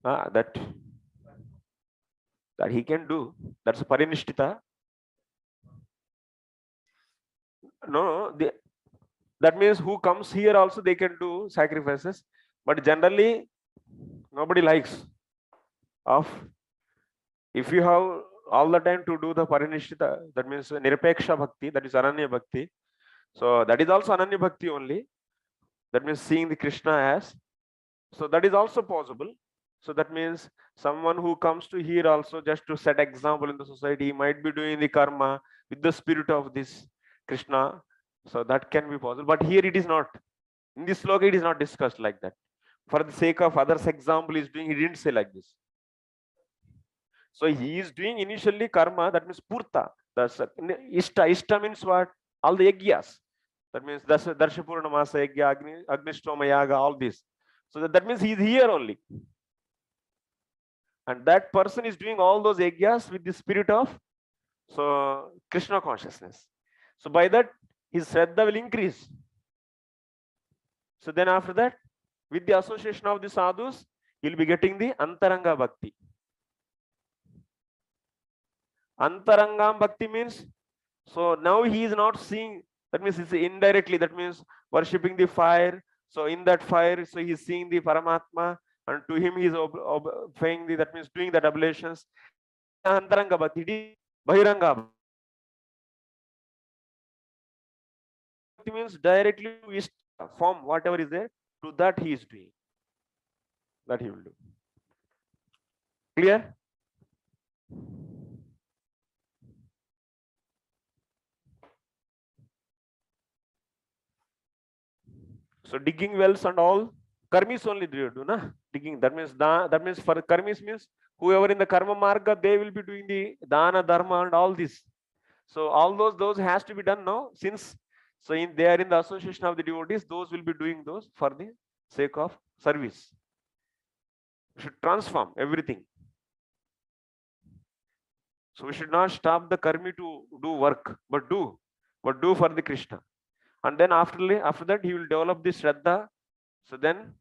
That he can do. That's a parinishtita. No, that means who comes here also they can do sacrifices, but generally nobody likes of. If you have all the time to do the parinishtita, that means nirapeksha bhakti, that is ananya bhakti. So that is also ananya bhakti only. That means seeing the Krishna as. So that is also possible. So that means someone who comes to here also just to set example in the society, he might be doing the karma with the spirit of this Krishna. So that can be possible. But here it is not. In this sloka, it is not discussed like that. For the sake of others' example, he is doing, he didn't say like this. So he is doing initially karma, that means purta. That's ishta. Ishta means what? All the yagyas. That means Darshapurna Masa Yagya, Agnishtoma Yaga, all this. So that means he is here only. And that person is doing all those yagyas with the spirit of Krishna consciousness. So by that, his Shraddha will increase. So then after that, with the association of the sadhus, he will be getting the Antaranga Bhakti. Antaranga Bhakti means, so now he is not seeing, that means it's indirectly, that means worshipping the fire. So in that fire, so he is seeing the Paramatma, and to him he is obeying the, that means doing the oblations. Antaranga Bhakti, Bahiranga Bhakti means directly form whatever is there, to that he is doing. That he will do. Clear? So digging wells and all, karmis only do, na? Digging. That means for karmis means whoever in the karma marga, they will be doing the dana, dharma, and all this. So all those has to be done now, since they are in the association of the devotees, those will be doing those for the sake of service. We should transform everything. So we should not stop the karmi to do work, but do for the Krishna. And then after that, he will develop this Shraddha. So then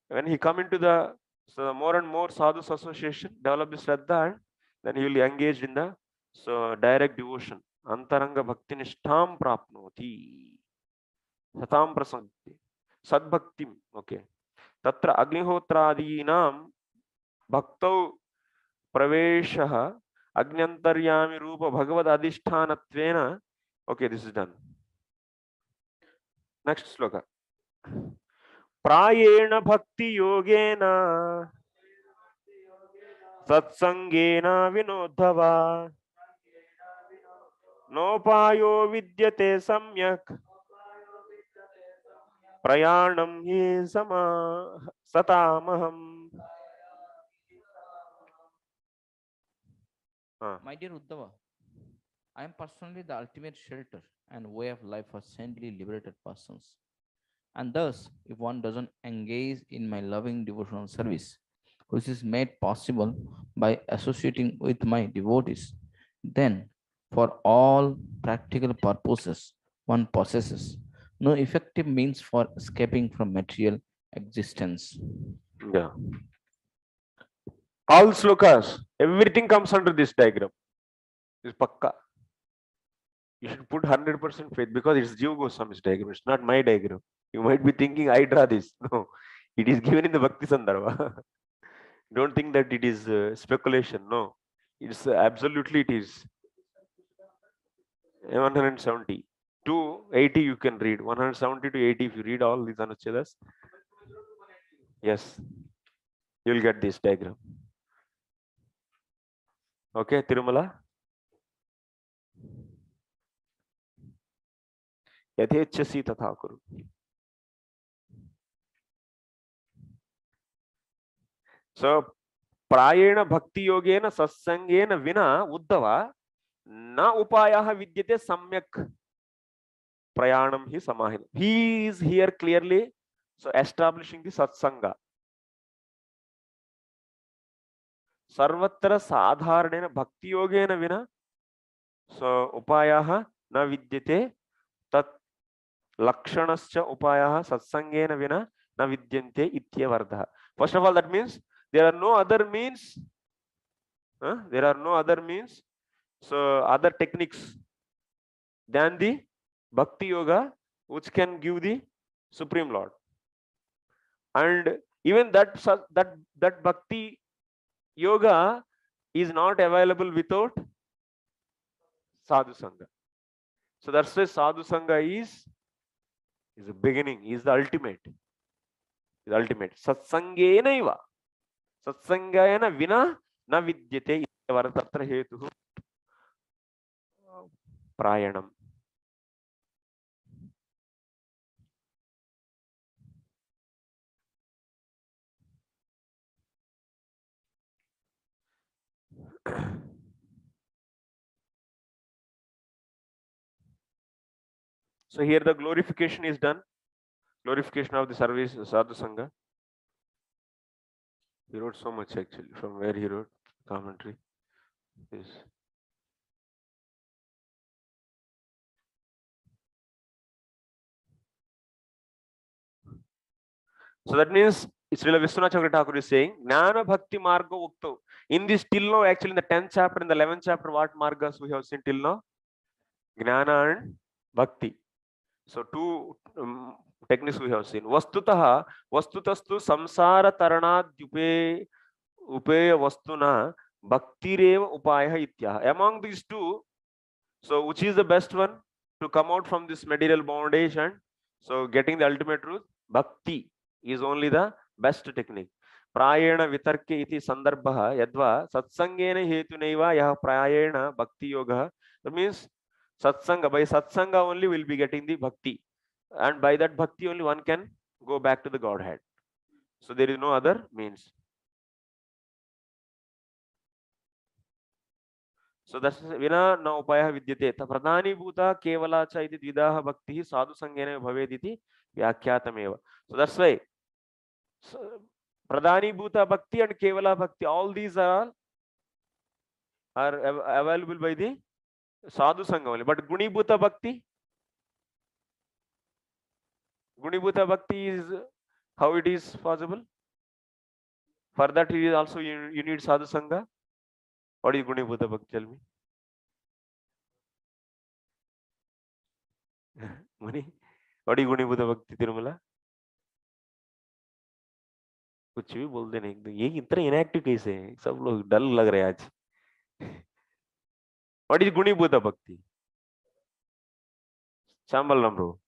when he come into the more and more sadhus association, develop this Shraddha, and then he will be engaged in the direct devotion. Antaranga bhakti nishtam prapnoti. Satam prasangti. Sadbhaktim. Okay. Tatra agnihotrādīnām bhaktau praveshah agnyantariāmi rūpa bhagavad adhisthānatvena. Okay, this is done. Next sloka. Prayena bhakti yogena satsangena vinodhava nopayo vidyate samyak prayanam hi satamaham. My dear Uddhava, I am personally the ultimate shelter and way of life for saintly liberated persons. And thus, if one doesn't engage in my loving devotional service, which is made possible by associating with my devotees, then for all practical purposes, one possesses no effective means for escaping from material existence. Yeah. All slokas, everything comes under this diagram. This is pakka. You should put 100% faith, because it's Jiva Goswami's diagram. It's not my diagram. You might be thinking I draw this. No, it is given in the Bhakti Sandarbha. Don't think that it is speculation. No, it's absolutely it is. 170 to 80 you can read. 170 to 80 if you read all these anuchadas. Yes, you will get this diagram. Okay, Tirumala. यथेच्छसि तथा कुरु. So प्रायेण भक्ति योगेन सत्संगेन विना उद्धव न उपायः विद्यते सम्यक् प्रयाणं हि समाहितम्. He is here clearly so establishing the satsanga. सर्वत्र साधारणेन भक्ति योगेन विना so उपायः न विद्यते तत् लक्षणश्च उपायः सत्संगेन विना न विद्यन्ते इत्यर्थः. First of all, that means there are no other means. There are no other means. So other techniques than the bhakti yoga which can give the Supreme Lord. And even that bhakti yoga is not available without sadhu sangha. So that's why sadhu sangha is the beginning, is the ultimate. Is the ultimate. Satsangena iva. Satsangena vina na vidyate ityartatra hetuhu prayanam. So here the glorification is done. Glorification of the service sadhu sangha. He wrote so much actually. From where he wrote commentary is. So that means Srila Vishwanath Chakravarti Thakur is saying Jnana Bhakti Marga Ukto. In this till now, actually in the 10th chapter, in the 11th chapter, what margas we have seen till now? Jnana and Bhakti. So two techniques we have seen. Vastutastu samsara taranad upeya vastuna bhaktireva upaya ityaha. Among these two, so which is the best one to come out from this material bondage and so getting the ultimate truth? Bhakti is only the best technique. Prayena vitarke iti sandarbha yadva satsangena hetunaiva yah prayena bhakti yoga. That means satsanga, by satsanga only will be getting the bhakti, and by that bhakti only one can go back to the Godhead. So there is no other means. So that's vina na upaya vidyate. Pradhani bhuta kevala cha iti dvidaha bhakti sadhu sangena bhavediti vyakyatameva. So that's why Pradhani bhuta bhakti and kevala bhakti, all these are available by the sadhu sangha only. But guni bhuta bhakti is how it is possible? For that it is also you need sadhu sangha. What is guni bhuta bhakti? Tell me. Mani, what is guni bhuta bhakti, Tirumala? कुछ भी बोल देने ये इतना inactive कैसे है, सब लोग डल लग रहे हैं आज. What is Gunibhuta Bhakti? Chambalam bro.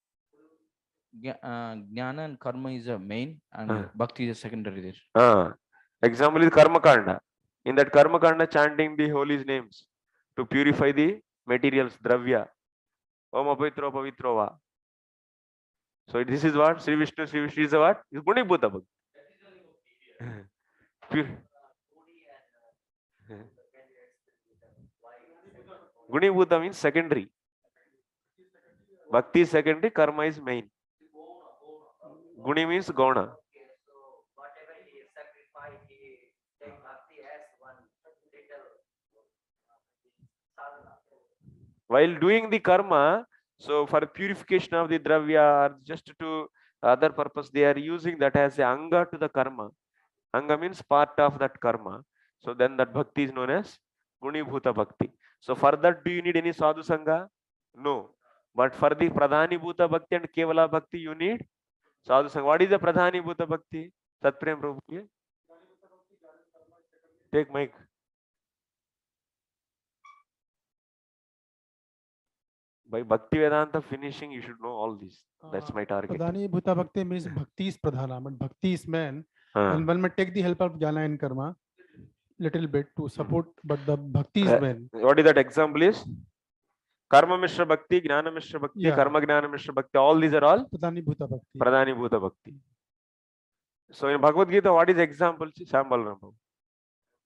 Jnana and karma is a main and bhakti is a secondary there. Example is Karma Kanda. In that Karma Kanda, chanting the holy names to purify the materials, dravya. Om apavitro pavitrova. So this is what? Sri Vishnu is what? Is Gunibhuta Bhakti. Gunibhuta means secondary. Bhakti is secondary, karma is main. Guni means Gauna. Whatever he sacrifice, he take bhakti as one little sadhana. While doing the karma, so for purification of the dravya or just to other purpose, they are using that as a anga to the karma. Anga means part of that karma. So then that bhakti is known as Gunibhuta Bhakti. So for that, do you need any sadhu sangha? No. But for the Pradhani Bhuta Bhakti and Kevala Bhakti, you need sadhu sangha. What is the Pradhani Bhuta Bhakti? Satprem Prabhu. Take mic. By Bhakti Vedanta finishing, you should know all these. That's my target. Pradhani Bhuta Bhakti means Bhakti is Pradhana, but Bhakti is man. And one may take the help of Jnana and Karma little bit to support, but the Bhakti is man. What is that example is? Karma Mishra Bhakti, Jnana Mishra Bhakti, Karma Jnana Mishra Bhakti, all these are all Pradhani Bhuta Bhakti. Pradhani Bhuta Bhakti. So in Bhagavad Gita, what is example? Shambal Rambam.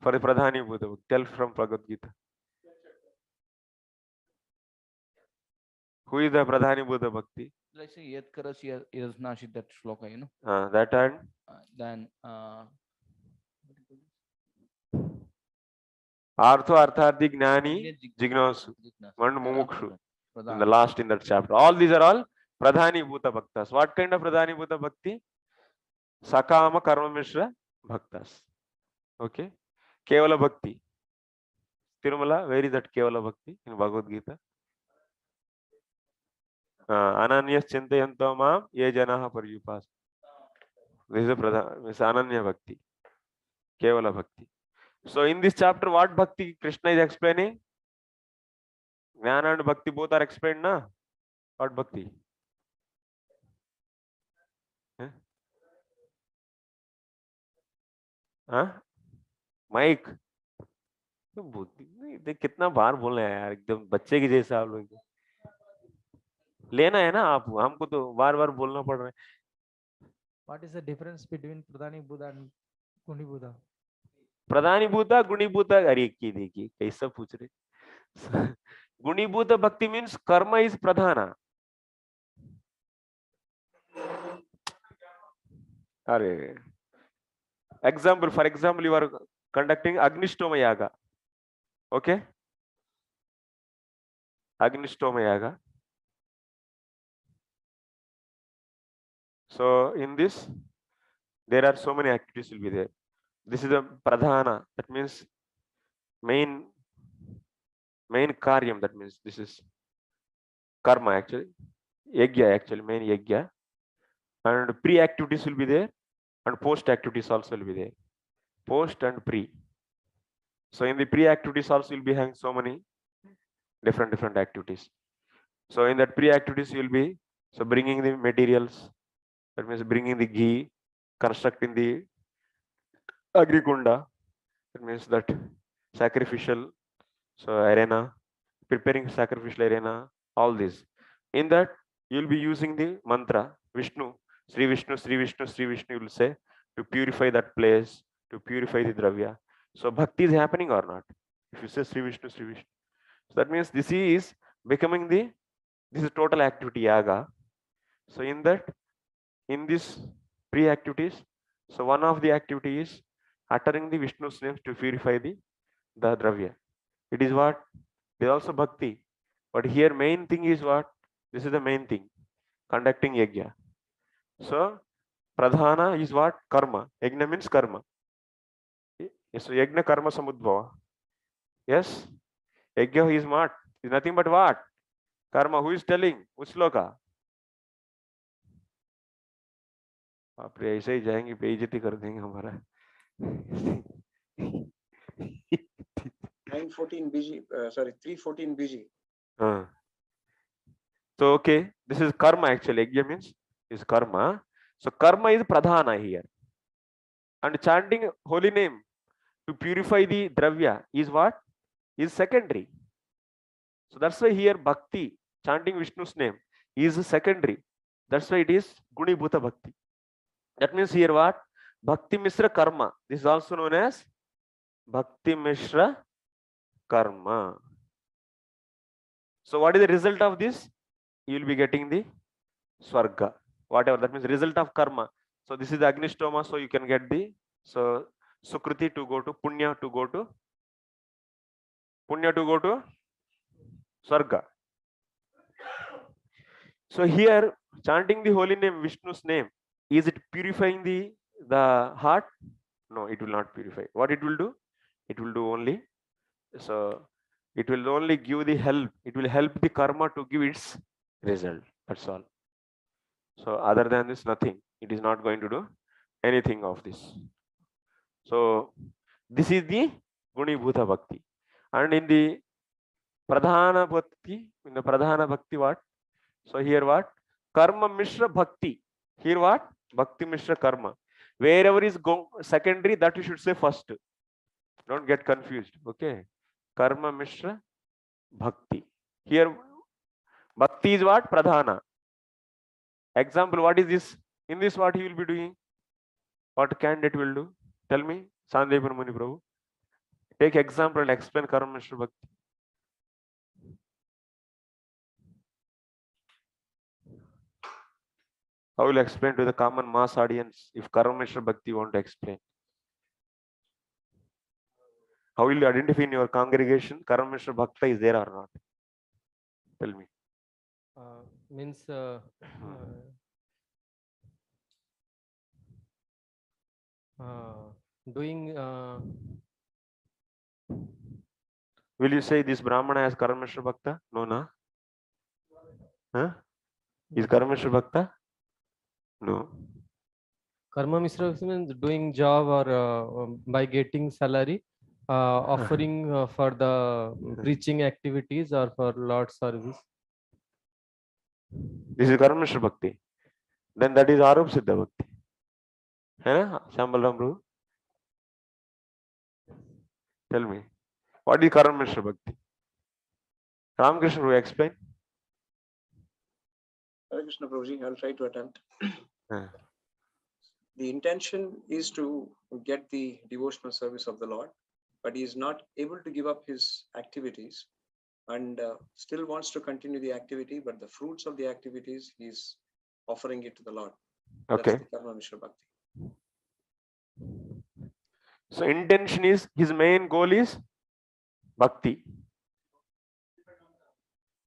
For the Pradhani Bhuta Bhakti. Tell from Bhagavad Gita. Who is the Pradhani Bhuta Bhakti? Let's say Yat Karasi Irasnashi, that shloka, you know. That and Then Artho Artharthi Gnani Jignasu and Mumukshu. In the last in that chapter. All these are all Pradhani Bhuta Bhaktas. What kind of Pradhani Bhuta Bhakti? Sakama Karma Mishra Bhaktas. Okay. Kevala Bhakti. Tirumala, where is that Kevala Bhakti in Bhagavad Gita? Ananyas Chintayanto Mam Ye Janaha Paryupas. This is a Pradhan, this is Ananya Bhakti. Kevala Bhakti. So in this chapter, what Bhakti Krishna is explaining? Jnana and Bhakti both are explained, na? What Bhakti? Mike तो बुद्धि कितना बार बोल रहे हैं यार, एकदम बच्चे की जैसा आप लोग लेना है ना, आप हमको तो बार बार बोलना पड़ रहा है. What is the difference between Pradhani Buddha and Guni Buddha? प्रधानी भूता गुणी भूता, अरे की देखिए कैसा पूछ रहे. गुणी भूत भक्ति मीन्स कर्म इज प्रधाना. अरे example, for example, you are conducting Agnishtoma Yaga. Okay? Agnishtoma Yaga. So in this, there are so many activities will be there. This is the Pradhana, that means main karyam, that means this is karma actually. Yajna actually, main yajna. And pre-activities will be there. And post activities also will be there. Post and pre. So in the pre activities also will be having so many different activities. So in that pre activities you will be bringing the materials. That means bringing the ghee, constructing the agrikunda. That means that sacrificial arena, preparing sacrificial arena. All this. In that you will be using the mantra Vishnu. Sri Vishnu, Sri Vishnu, Sri Vishnu, you will say, to purify that place, to purify the dravya. So bhakti is happening or not? If you say Sri Vishnu, Sri Vishnu. So that means this is becoming this is total activity yaga. So in that, in this pre-activities, so one of the activity is uttering the Vishnu's names to purify the dravya. It is what? There is also bhakti. But here main thing is what? This is the main thing. Conducting yajna. So Pradhana is what? Karma. Yajna means karma. So yajna karma samudbhava. Yes? Yajna is what? Is nothing but what? Karma. Who is telling? Which sloka? आप ऐसे ही जाएंगे, बेइज्जती कर देंगे हमारा. 914 BG, sorry, 314 BG. So okay, this is karma actually. Yajna means is karma. So karma is pradhana here. And chanting holy name to purify the dravya is what? Is secondary. So that's why here bhakti, chanting Vishnu's name, is secondary. That's why it is Guni Bhuta Bhakti. That means here what? Bhakti Mishra Karma. This is also known as Bhakti Mishra Karma. So what is the result of this? You will be getting the Swarga. Whatever, that means result of karma. So this is the Agnishtoma, so you can get the Sukruti to go to Punya to go to Swarga. So here chanting the holy name, Vishnu's name, is it purifying the heart? No, it will not purify. What it will do? It will do only, so it will only give the help. It will help the karma to give its result. That's all. So other than this, nothing. It is not going to do anything of this. So this is the Guni Bhuta Bhakti. And in the Pradhana Bhakti, what? So here what? Karma Mishra Bhakti. Here what? Bhakti Mishra Karma. Wherever is secondary, that you should say first. Don't get confused. Okay. Karma Mishra Bhakti. Here Bhakti is what? Pradhana. Example, what is this? In this, what he will be doing? What candidate will do? Tell me, Sandevan Muni Prabhu. Take example and explain Karma Mishra Bhakti. How will you explain to the common mass audience if Karma Mishra Bhakti you want to explain? How will you identify in your congregation Karma Mishra Bhakta is there or not? Tell me. Means doing. Will you say this Brahmana as Karma Mishra Bhakta? No, na? Huh? Is Karma Mishra Bhakta? No. Karma Mishra means doing job or by getting salary, offering for the preaching activities or for Lord service. This is Karma Mishra Bhakti. Then that is Arup Siddha Bhakti. Hai Shambal Ramru? Tell me. What is Karma Mishra Bhakti? Ramakrishna will explain. Hare Krishna Prabhuji, I'll try to attempt. The intention is to get the devotional service of the Lord, but he is not able to give up his activities and still wants to continue the activity, but the fruits of the activities he is offering it to the Lord. Okay. That's the Karma Mishra Bhakti. So intention is, his main goal is Bhakti.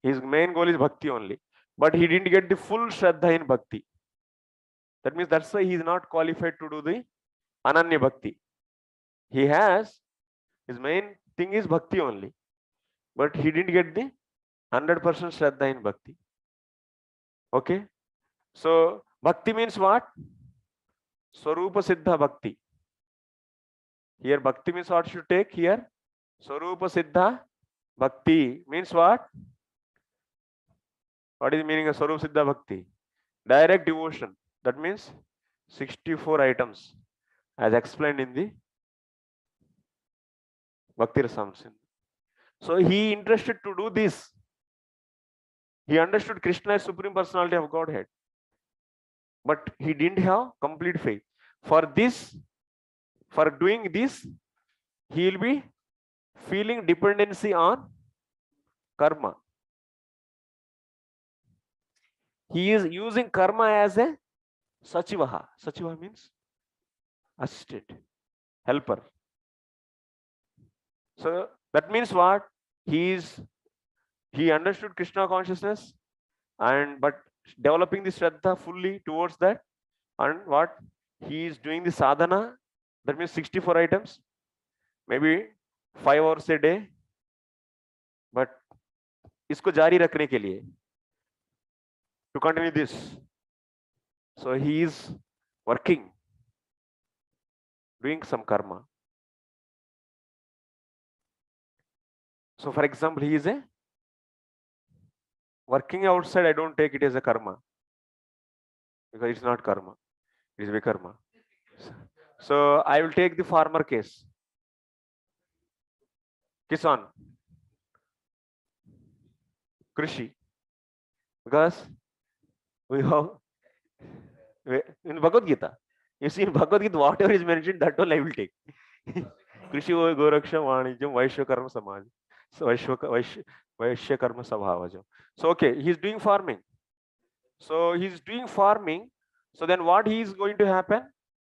His main goal is Bhakti only. But he didn't get the full Shraddha in Bhakti. That means that's why he is not qualified to do the Ananya Bhakti. He has, his main thing is Bhakti only. But he didn't get the 100% Shraddha in Bhakti. Okay. So Bhakti means what? Swarupa Siddha Bhakti. Here Bhakti means what should take here? Swarupa Siddha Bhakti means what? What is the meaning of Swarupa Siddha Bhakti? Direct devotion. That means 64 items as explained in the Bhakti Rasamsin. So he interested to do this. He understood Krishna as Supreme Personality of Godhead. But he didn't have complete faith. For this, for doing this, he will be feeling dependency on karma. He is using karma as a sachivaha. Sachivaha means assistant, helper. So that means what? He understood Krishna consciousness but developing the Shraddha fully towards that, and what? He is doing the sadhana, that means 64 items, maybe 5 hours a day, but isko jari rakhne ke liye, to continue this. So he is working, doing some karma. So for example, he is working outside. I don't take it as a karma, because it's not karma, it is vikarma. So I will take the farmer case. Kisan, Krishi, because we have in Bhagavad Gita. You see, in Bhagavad Gita, whatever is mentioned, that all I will take. Krishi Goraksha Vanijam Vaishya Karma Samaj. So Vaishya Karma Sabhavajam. So okay, he's doing farming. So he's doing farming. So then what is going to happen?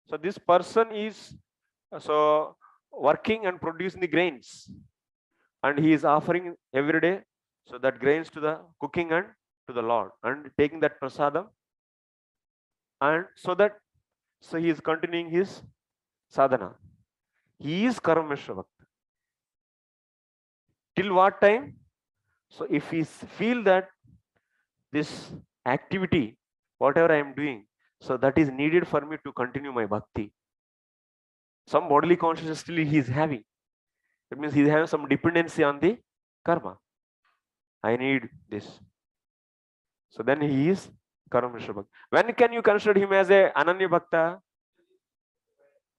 So this person is working and producing the grains, and he is offering every day so that grains to the cooking and to the Lord, and taking that prasadam, and so he is continuing his sadhana. He is Karma Mishra Bhakta. Till what time? So if he feel that this activity, whatever I am doing, so that is needed for me to continue my bhakti. Some bodily consciousness still he is having. That means he is having some dependency on the karma. I need this. So then he is Karma Mishra Bhakta. When can you consider him as a Ananya Bhakta?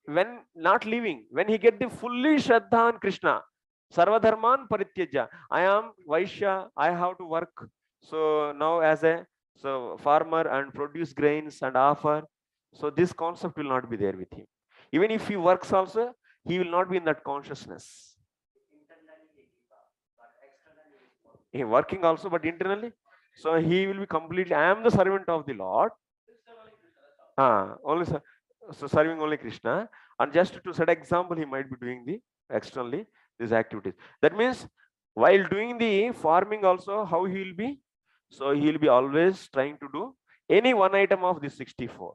When not living, when he get the fully Shraddha on Krishna. Sarvadharman Parityaja. I am Vaishya, I have to work. So now as a farmer and produce grains and offer. So this concept will not be there with him. Even if he works also, he will not be in that consciousness. He working also, but internally. So he will be completely, I am the servant of the Lord. Only so serving only Krishna. And just to set example, he might be doing the externally these activities. That means while doing the farming also, how he will be? So he will be always trying to do any one item of the 64.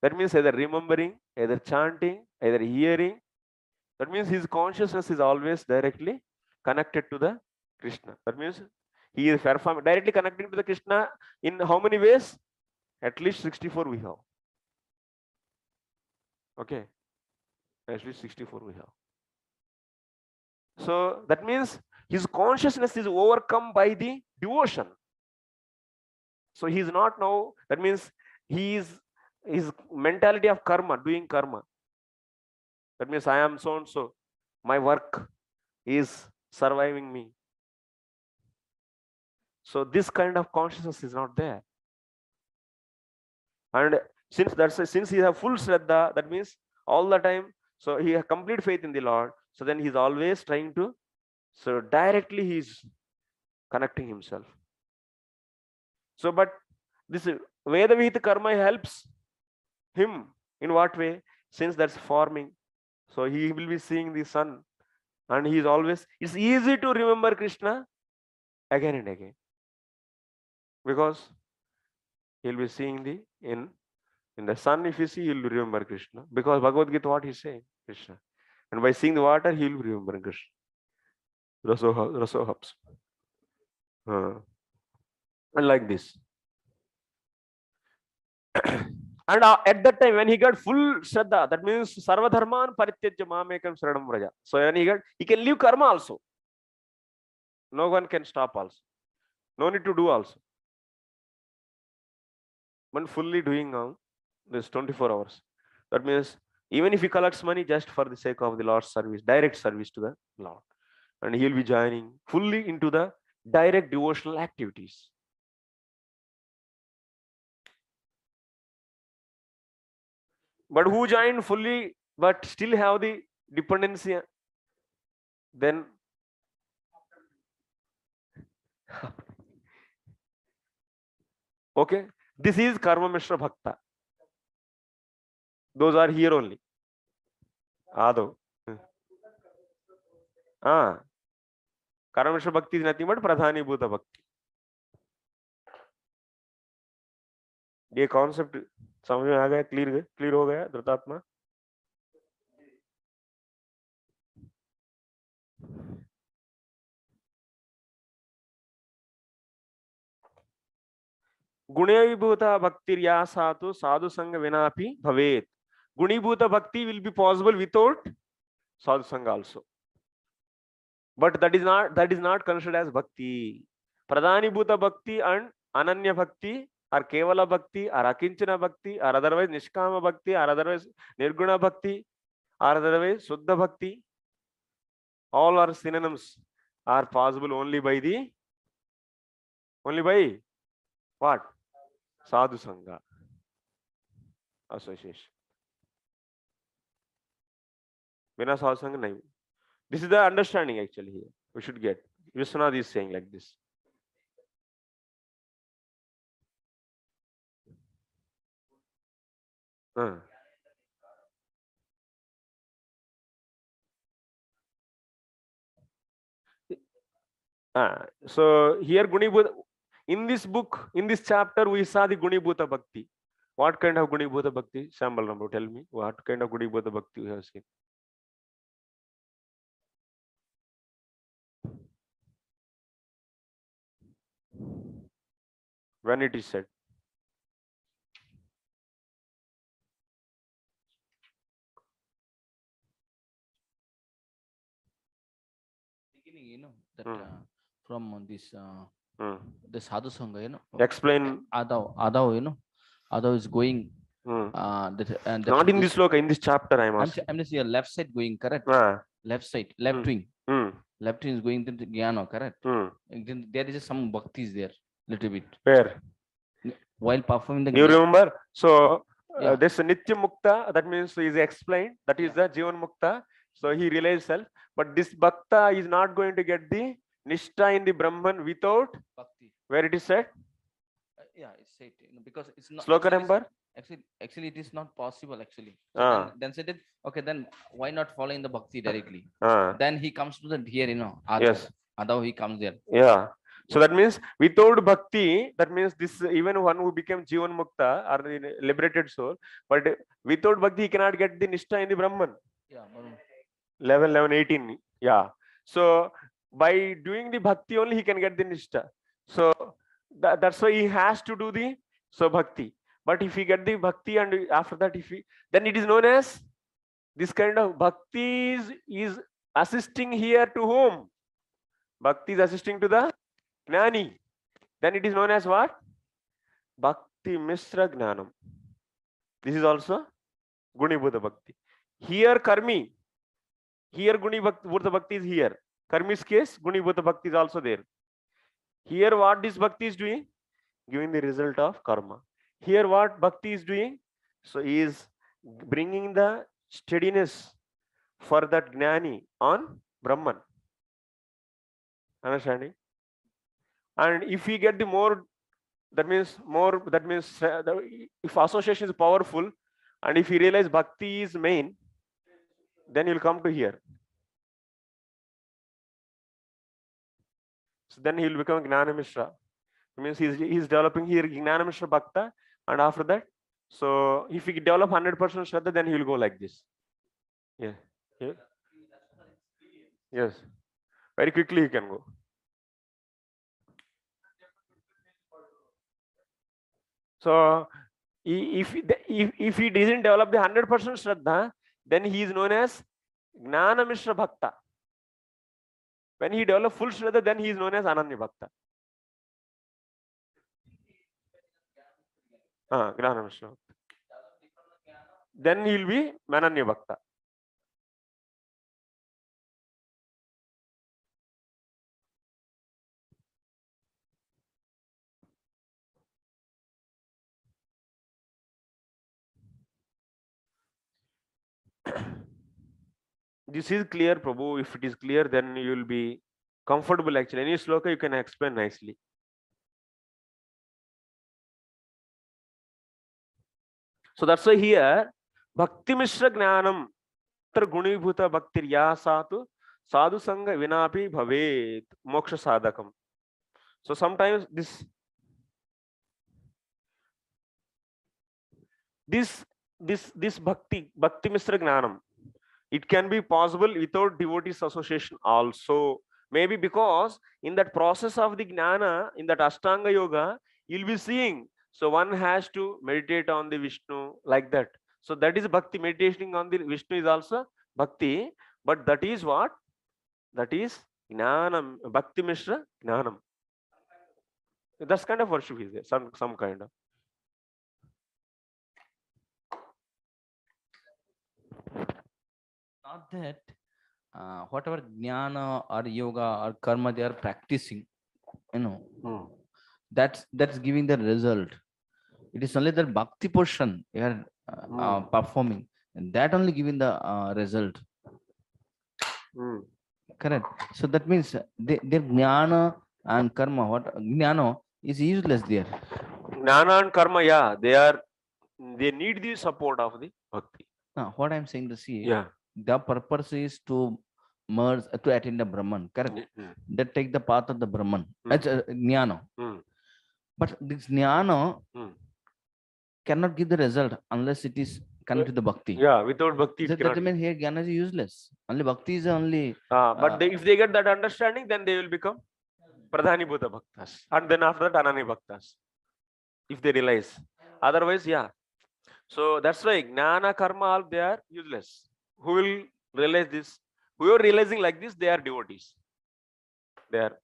That means either remembering, either chanting, either hearing. That means his consciousness is always directly connected to the Krishna. That means he is performing directly connecting to the Krishna in how many ways? At least 64 we have. Okay. At least 64 we have. So that means his consciousness is overcome by the devotion. So he is not now, that means he is his mentality of karma, doing karma. That means I am so and so. My work is surviving me. So this kind of consciousness is not there. And since he has full shraddha, that means all the time, so he has complete faith in the Lord. So then he's always trying to, so directly he's connecting himself. So, but this Veda Vihita karma helps him in what way? Since that's forming, so he will be seeing the sun, and he is always, it's easy to remember Krishna again and again, because he'll be seeing the in the sun. If you see, he'll remember Krishna, because Bhagavad Gita, what he's saying, Krishna, and by seeing the water, he'll remember Krishna. Rasohabs. And like this. And at that time, when he got full shraddha, that means sarva dharman parityajya mamekam sharanam vraja. So when he can leave karma also. No one can stop also. No need to do also. When fully doing now, this 24 hours. That means even if he collects money just for the sake of the Lord's service, direct service to the Lord, and he will be joining fully into the direct devotional activities. But who joined fully but still have the dependency, then okay, this is karma mishra bhakta. Those are here only. Ado. Karma mishra bhakti is nothing but pradhani bhuta bhakti. ये concept समझ में आ गया? Clear हो गया धृतात्मा? गुणीभूता भक्तिर्या सातु साधु संग विनापि भवेत. Gunibhuta bhakti will be possible without sadhu sangha also, but that is not considered as bhakti. Pradhani bhuta bhakti and ananya bhakti, or kevala bhakti, or akinchana bhakti, or otherwise nishkama bhakti, or otherwise nirguna bhakti, or otherwise suddha bhakti, all are synonyms, are possible only by what? Sadhu sangha association. Vina sadhu sangha nahi. This is the understanding actually here. We should get. Vishwanath is saying like this. So here Gunibhuta, in this book, in this chapter, we saw the Gunibhuta Bhakti. What kind of Gunibhuta Bhakti? Shambal Rambu, tell me, what kind of Gunibhuta Bhakti we have seen? When it is said. Beginning, you know, that from this the sadhu sangha, you know. Explain. Adav, you know, Adav is going. Not in this sloka, in this chapter I am asking. I'm just your left side going, correct? Left side, left wing. Left wing is going to the jnana, correct? There is some bhakti is there, little bit. Where? While performing the. You remember? So this Nitya Mukta, that means is explained. That is the Jivan Mukta. So he realized self. But this bhakta is not going to get the nishtha in the Brahman without Bhakti. where it is said. Yeah, it's said because it's not. Sloka number. Actually, it is not possible. Actually, so then said it. Okay, then why not follow in the bhakti directly? Then he comes to the here, Yes. Adho he comes there. Yeah. So that means without bhakti, that means this even one who became Jivan Mukta or the liberated soul, but without bhakti he cannot get the nishtha in the Brahman. Yeah. Level 11, 18. Yeah. So by doing the bhakti only he can get the nishtha. So that's why he has to do the bhakti. But if he get the bhakti and after that then it is known as this kind of bhakti is assisting here to whom? Bhakti is assisting to the Gnani. Then it is known as what? Bhakti Mishra Gnanam. This is also Gunibhuta Bhakti. Here Karmi. Here Gunibhuta Bhakti is here. Karmi's case, Gunibhuta Bhakti is also there. Here what this Bhakti is doing? Giving the result of karma. Here what Bhakti is doing? So he is bringing the steadiness for that Gnani on Brahman. Understanding? And if we get the more, that means if association is powerful, and if you realize bhakti is main, then you'll come to here. So then he will become Gnana Mishra. It means he's developing here Gnana Mishra Bhakta, and after that, so if he develop 100% Shraddha, then he will go like this. Yeah. Yeah. Yes. Very quickly he can go. So if he doesn't develop the 100% Shraddha, then he is known as Gnana Mishra Bhakta. When he develops full Shraddha, then he is known as Ananya Bhakta. Gnana Mishra Bhakta. Then he will be Mananya Bhakta. This is clear, Prabhu. If it is clear, then you will be comfortable actually. Any sloka you can explain nicely. So that's why here, Bhakti Mishra Gnanam Gunibhuta Bhaktirya Satu Sadhu Sangha Vinapi Bhavet Moksha Sadhakam. So sometimes this Bhakti Mishra Gnanam, it can be possible without devotees association also. Maybe because in that process of the Gnana, in that Ashtanga Yoga, you'll be seeing. So one has to meditate on the Vishnu like that. So that is Bhakti. Meditating on the Vishnu is also Bhakti. But that is what? That is Gnanam, Bhakti Mishra Gnanam. That's kind of worship is there, some kind of. Not that whatever jnana or yoga or karma they are practicing, that's giving the result. It is only the bhakti portion they are performing, and that only giving the result. Correct. So that means their jnana and karma, what jnana is useless there. Jnana and karma, yeah, they need the support of the bhakti. What I'm saying to see, the purpose is to merge, to attain the Brahman, correct? That take the path of the Brahman. That's jnana. But this jnana cannot give the result unless it is connected to the bhakti. Yeah, without bhakti, that means here jnana is useless. Only bhakti is only. But if they get that understanding, then they will become Pradhani Bhuta Bhaktas, and then after that Anani Bhaktas. If they realize, otherwise, yeah. So that's why Jnana, Karma, all they are useless. Who will realize this? Who are realizing like this? They are devotees. They are.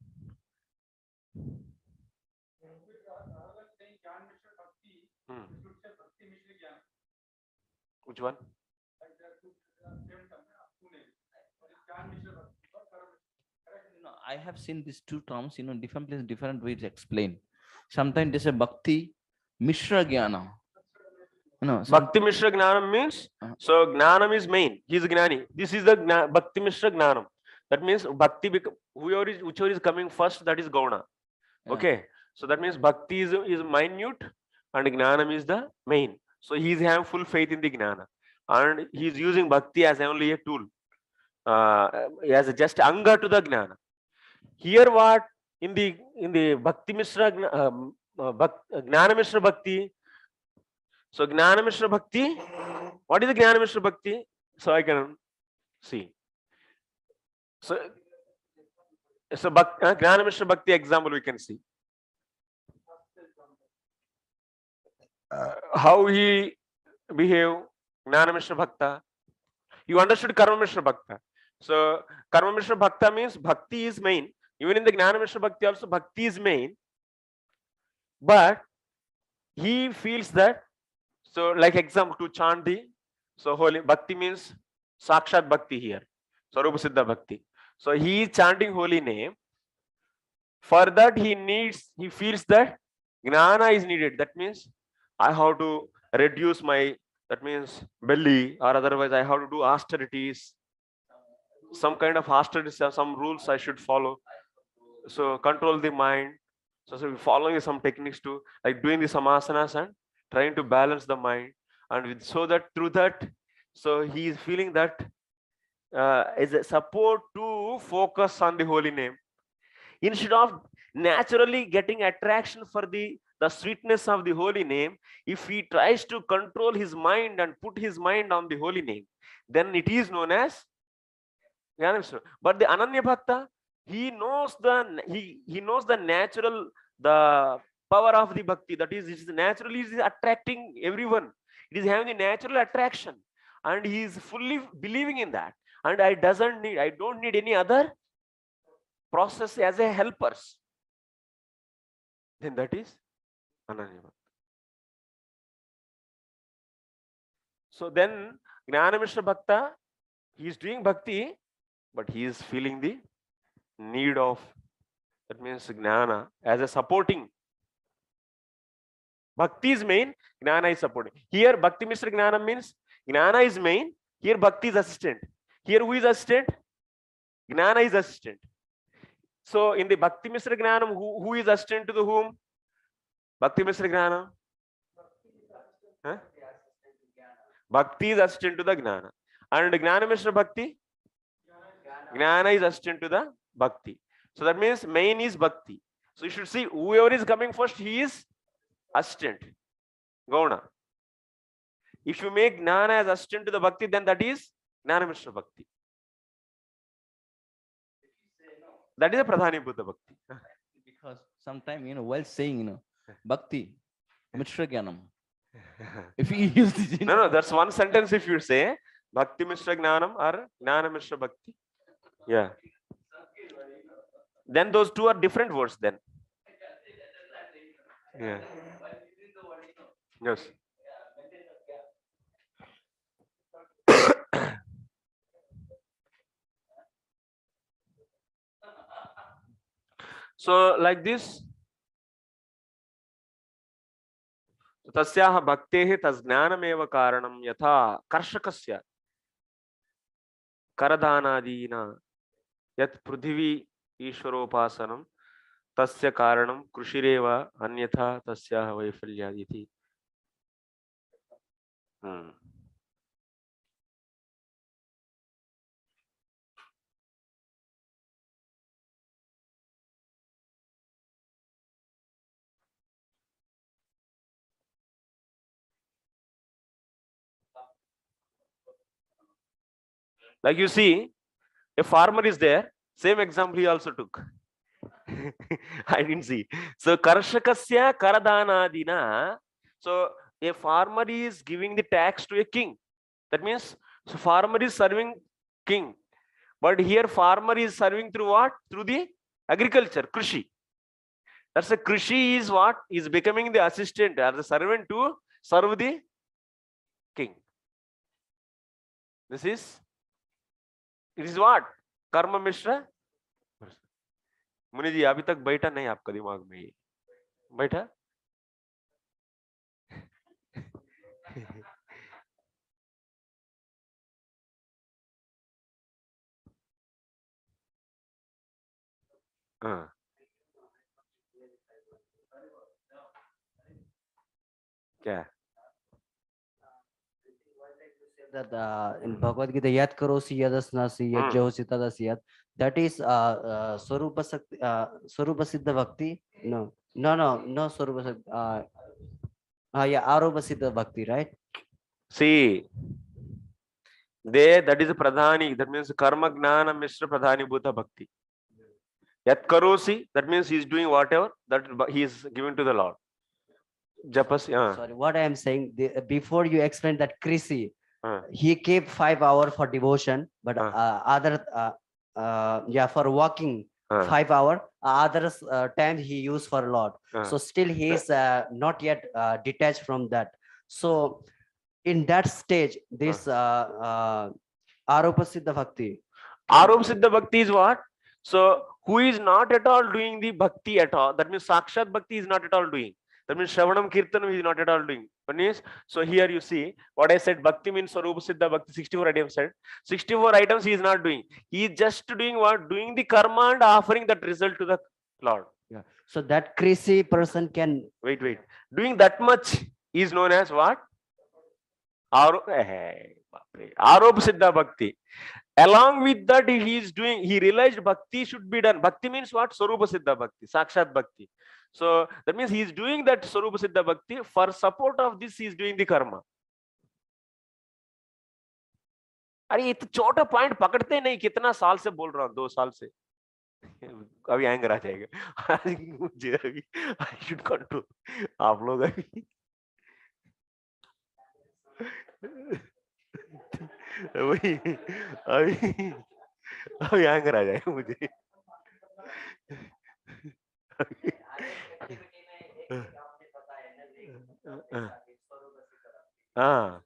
Which one? I have seen these two terms, different places, different ways explained. Sometimes they say Bhakti Mishra Jnana. No, Bhakti Mishra Gnanam means, so Gnanam is main. He is Gnani. This is the Bhakti Mishra Gnanam. That means Bhakti, whichever is coming first, that is Gauna. Okay. So that means Bhakti is minute and Gnanam is the main. So he is having full faith in the Gnana. And he is using Bhakti as only a tool. As just Anga to the Gnana. Here what? In the Bhakti Mishra, Gnana Mishra Bhakti. So Gnana Mishra Bhakti, what is the Gnana Mishra Bhakti? So I can see. So Gnana Mishra Bhakti example we can see. How he behave, Gnana Mishra Bhakta. You understood Karma Mishra Bhakta. So Karma Mishra Bhakta means Bhakti is main. Even in the Gnana Mishra Bhakti also Bhakti is main. But he feels that, so like example to chant the, so holy Bhakti means Sakshat Bhakti here. Sarupa Siddha Bhakti. So he is chanting holy name. For that he feels that Gnana is needed. That means I have to reduce my, that means belly, or otherwise I have to do austerities. Some kind of austerities, some rules I should follow. So control the mind. So following some techniques to, like doing the samasanas and trying to balance the mind. And so that through that, so he is feeling that is a support to focus on the holy name. Instead of naturally getting attraction for the sweetness of the holy name, if he tries to control his mind and put his mind on the holy name, then it is known as Jnana. But the Ananya Bhakta, he knows the natural, the power of the bhakti. That is, it is naturally attracting everyone. It is having the natural attraction, and he is fully believing in that. And I don't need any other process as a helpers. Then that is Ananya Bhakti. So then Gnana Mishra Bhakta, he is doing bhakti, but he is feeling the need of, that means Gnana as a supporting. Bhakti is main, Gnana is supporting. Here Bhakti Mishra Gnana means Gnana is main, here Bhakti is assistant. Here who is assistant? Gnana is assistant. So in the Bhakti Mishra Gnanam, who is assistant to the whom? Bhakti Mishra Gnana. Huh? Bhakti is assistant to the Gnana. And Gnana Mishra Bhakti? Gnana is assistant to the Bhakti. So that means main is Bhakti. So you should see whoever is coming first, he is assistant. Gauna. If you make Gnana as assistant to the Bhakti, then that is Gnana Mishra Bhakti. That is a Pradhani Buddha Bhakti. Because sometimes, while saying, Bhakti, Mishra Jnanam. If you use this, no, that's one sentence. If you say Bhakti Mishra Gnanam or Gnana Mishra Bhakti, yeah. Then those two are different words. Then, yeah. Yes. So like this. तस्याः भक्तेः तज्ज्ञानमेव कारणं यथा कर्षकस्य करदानादीना यत् पृथिवी ईश्वरोपासनं तस्य कारणं कृषिरेव अन्यथा तस्याः वैफल्यादिति. Like you see, a farmer is there. Same example he also took. I didn't see. So Karshakasya Karadanadina. So a farmer is giving the tax to a king. That means so farmer is serving king. But here farmer is serving through what? Through the agriculture, Krishi. That's a Krishi is what? Is becoming the assistant or the servant to serve the king. This is, it is what? Karma Mishra. मुनि जी अभी तक बैठा नहीं आपका दिमाग में, ये बैठा? क्या? That in Bhagavad Gita, yat karosi yadasnasi yat jahosi tadasi yat. That is Swarupa Siddha Bhakti. No, Swarupa Siddha. Yeah, Aropa Siddha Bhakti, right? See, that is pradhani. That means karma gnana mishra pradhani bhuta bhakti. Yat karosi, that means he is doing whatever that he is giving to the Lord. Japas, Sorry, what I am saying, before you explain that Krisi, he kept 5 hours for devotion, but for walking 5 hours, others time he used for Lord. So still he is not yet detached from that. So in that stage, this Aropa Siddha Bhakti. Aropa Siddha Bhakti is what? So who is not at all doing the bhakti at all? That means Sakshat Bhakti is not at all doing. That means Shravanam Kirtanam is not at all doing. So here you see what I said, Bhakti means Swarupa Siddha Bhakti, 64 items said. 64 items he is not doing. He is just doing what? Doing the karma and offering that result to the Lord. Yeah. So that Krisi person can... Wait. Doing that much is known as what? Aropa Siddha Bhakti. Along with that, he realized bhakti should be done. Bhakti means what? Swarupa Siddha Bhakti, Sakshat Bhakti. So that means he is doing that Swarupa Siddha Bhakti. For support of this, he is doing the karma. अरे ये तो छोटा point पकड़ते नहीं, कितना साल से बोल रहा हूँ, 2 साल से. अभी एंगर आ जाएगा मुझे, अभी आई शुड कंट्रोल. आप लोग अभी अभी एंगर आ जाएगा मुझे. हाँ,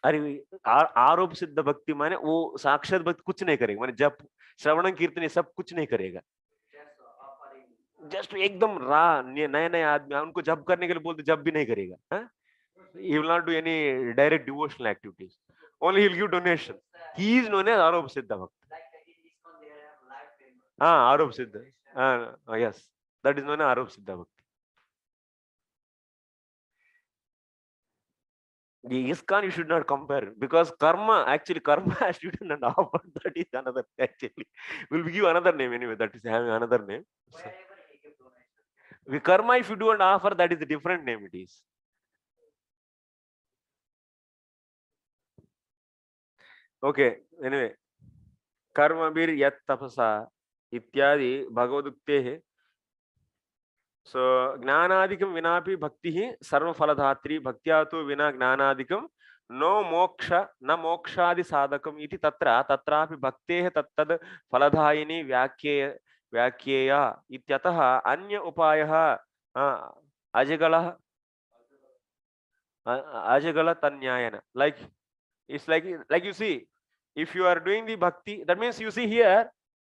अरे आरोप सिद्ध भक्ति माने वो साक्षात भक्ति कुछ नहीं करेगा, माने जब श्रवण कीर्तन सब कुछ नहीं करेगा. जस्ट एकदम नए आदमी उनको जब करने के लिए बोलते जब भी नहीं करेगा. He will not do any direct devotional activities. Only he will give donation. He is known as Aropa Siddha Bhakti. Aropa Siddha. Yes, that is known as Aropa Siddha Bhakti. ISKCON you should not compare, because karma has to be done and offer. That is another, actually. We'll give another name anyway. That is having another name. So, karma, if you do an offer, that is a different name it is. Okay, anyway. Karma bir yat tapasa ityadi bhagavaduktehe. So gnanadikam vinapi bhakti hi sarva phaladhatri bhaktyato vina gnanadikam no moksha na mokshadi sadakam iti tatrapi bhaktehe tattad phaladhayini vyakyeya ityatah anya upayah ajagala tanyayana. Like it's like you see, if you are doing the bhakti, that means you see here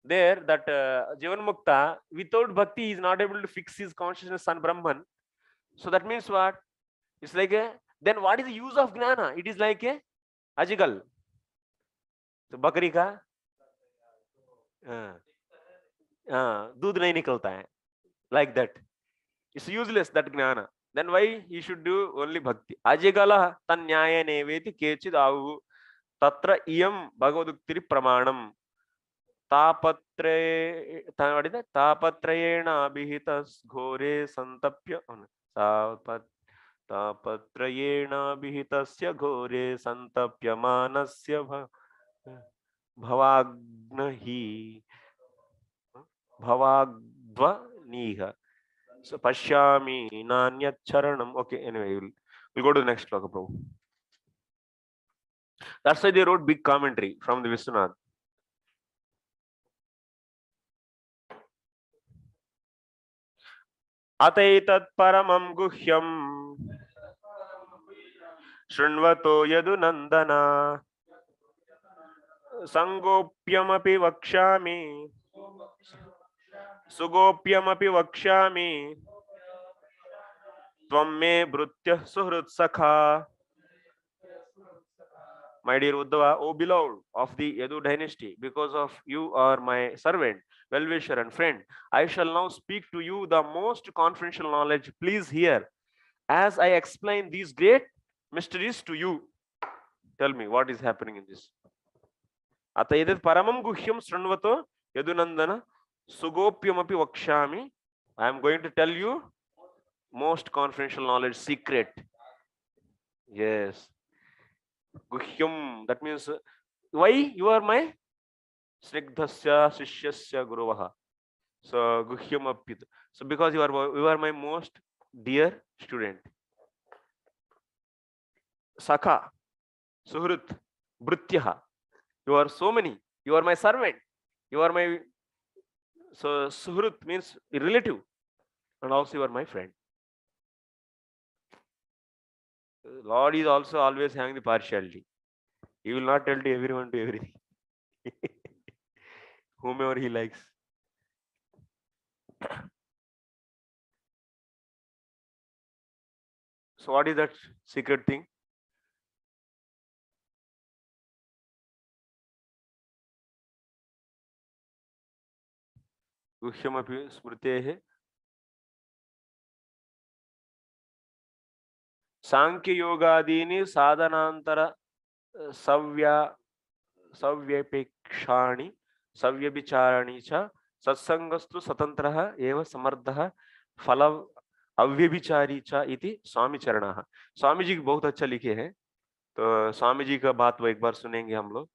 there that Jivan Mukta, without bhakti, he is not able to fix his consciousness on Brahman. So that means what? It's like then what is the use of gnana? It is like a ajigal. So bakri ka दूध नहीं निकलता है, like that. It's useless, that gnana. Then why he should do only bhakti? Ajigala tanyaya neveti kechid avu tatra iyam bhagavaduktiri pramanam. तापत्रयेण अभिहितस् घोरे सन्तप्य तापत्रयेण अभिहितस्य घोरे सन्तप्यमानस्य भवाग्ध्वनिः पश्यामि नान्यत् चरणम्. Okay, anyway, we'll go to the next sloka, Prabhu. That's why they wrote big commentary from the Vishwanath. अतैतत् परमं गुह्यं शृण्वतो यदुनन्दन संगोप्यमपि वक्ष्यामि सुगोप्यमपि वक्ष्यामि त्वं मे भृत्यः सुहृत्सखा My dear Uddhava, O beloved of the Yadu dynasty, because of you are my servant, well-wisher and friend, I shall now speak to you the most confidential knowledge. Please hear. As I explain these great mysteries to you, tell me what is happening in this. Ata edat paramam guhyam srunvato yadunandana sugopyamapi vakshami. I am going to tell you most confidential knowledge, secret. Yes. Guhyam, that means why you are my snigdhasya sishyasya guruvaha. So guhyam apit. So because you are my most dear student. Sakha, suhrut, bhrutyaha. You are so many. You are my servant. You are my, so suhrut means relative, and also you are my friend. Lord is also always having the partiality. He will not tell to everyone to everything. Whomever he likes. So what is that secret thing? Guhyamapi smritehe Sankhya yogadini sadhanantara savyapekshani savyabicharani cha satsangastu satantraha eva samardha fala अव्यभिचारी चा इति स्वामी चरणः. स्वामी जी बहुत अच्छा लिखे हैं, तो स्वामी जी का बात वो एक बार सुनेंगे हम लोग.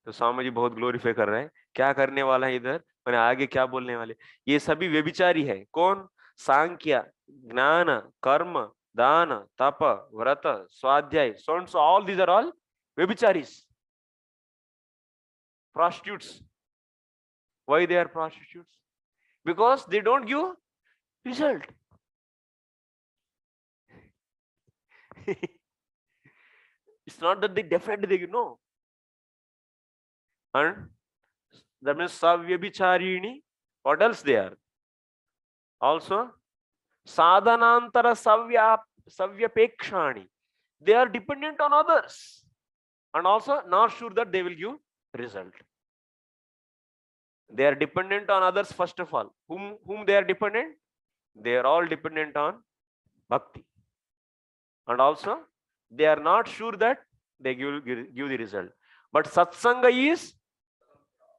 तो स्वामी जी बहुत ग्लोरीफाई कर रहे हैं. क्या करने वाला है इधर, मैंने आगे क्या बोलने वाले, ये सभी व्यभिचारी है. कौन? सांख्य, ज्ञान, कर्म, दान, तप, व्रत, स्वाध्याय, so all these are all व्यभिचारीs, prostitutes. Why they are prostitutes? Because they don't give result. It's not that they definitely they know. And that means savyabhicharini. What else they are? Also sadhanantara savyapekshani. They are dependent on others, and also not sure that they will give result. They are dependent on others first of all. Whom they are dependent? They are all dependent on bhakti. And also they are not sure that they give the result. But satsanga is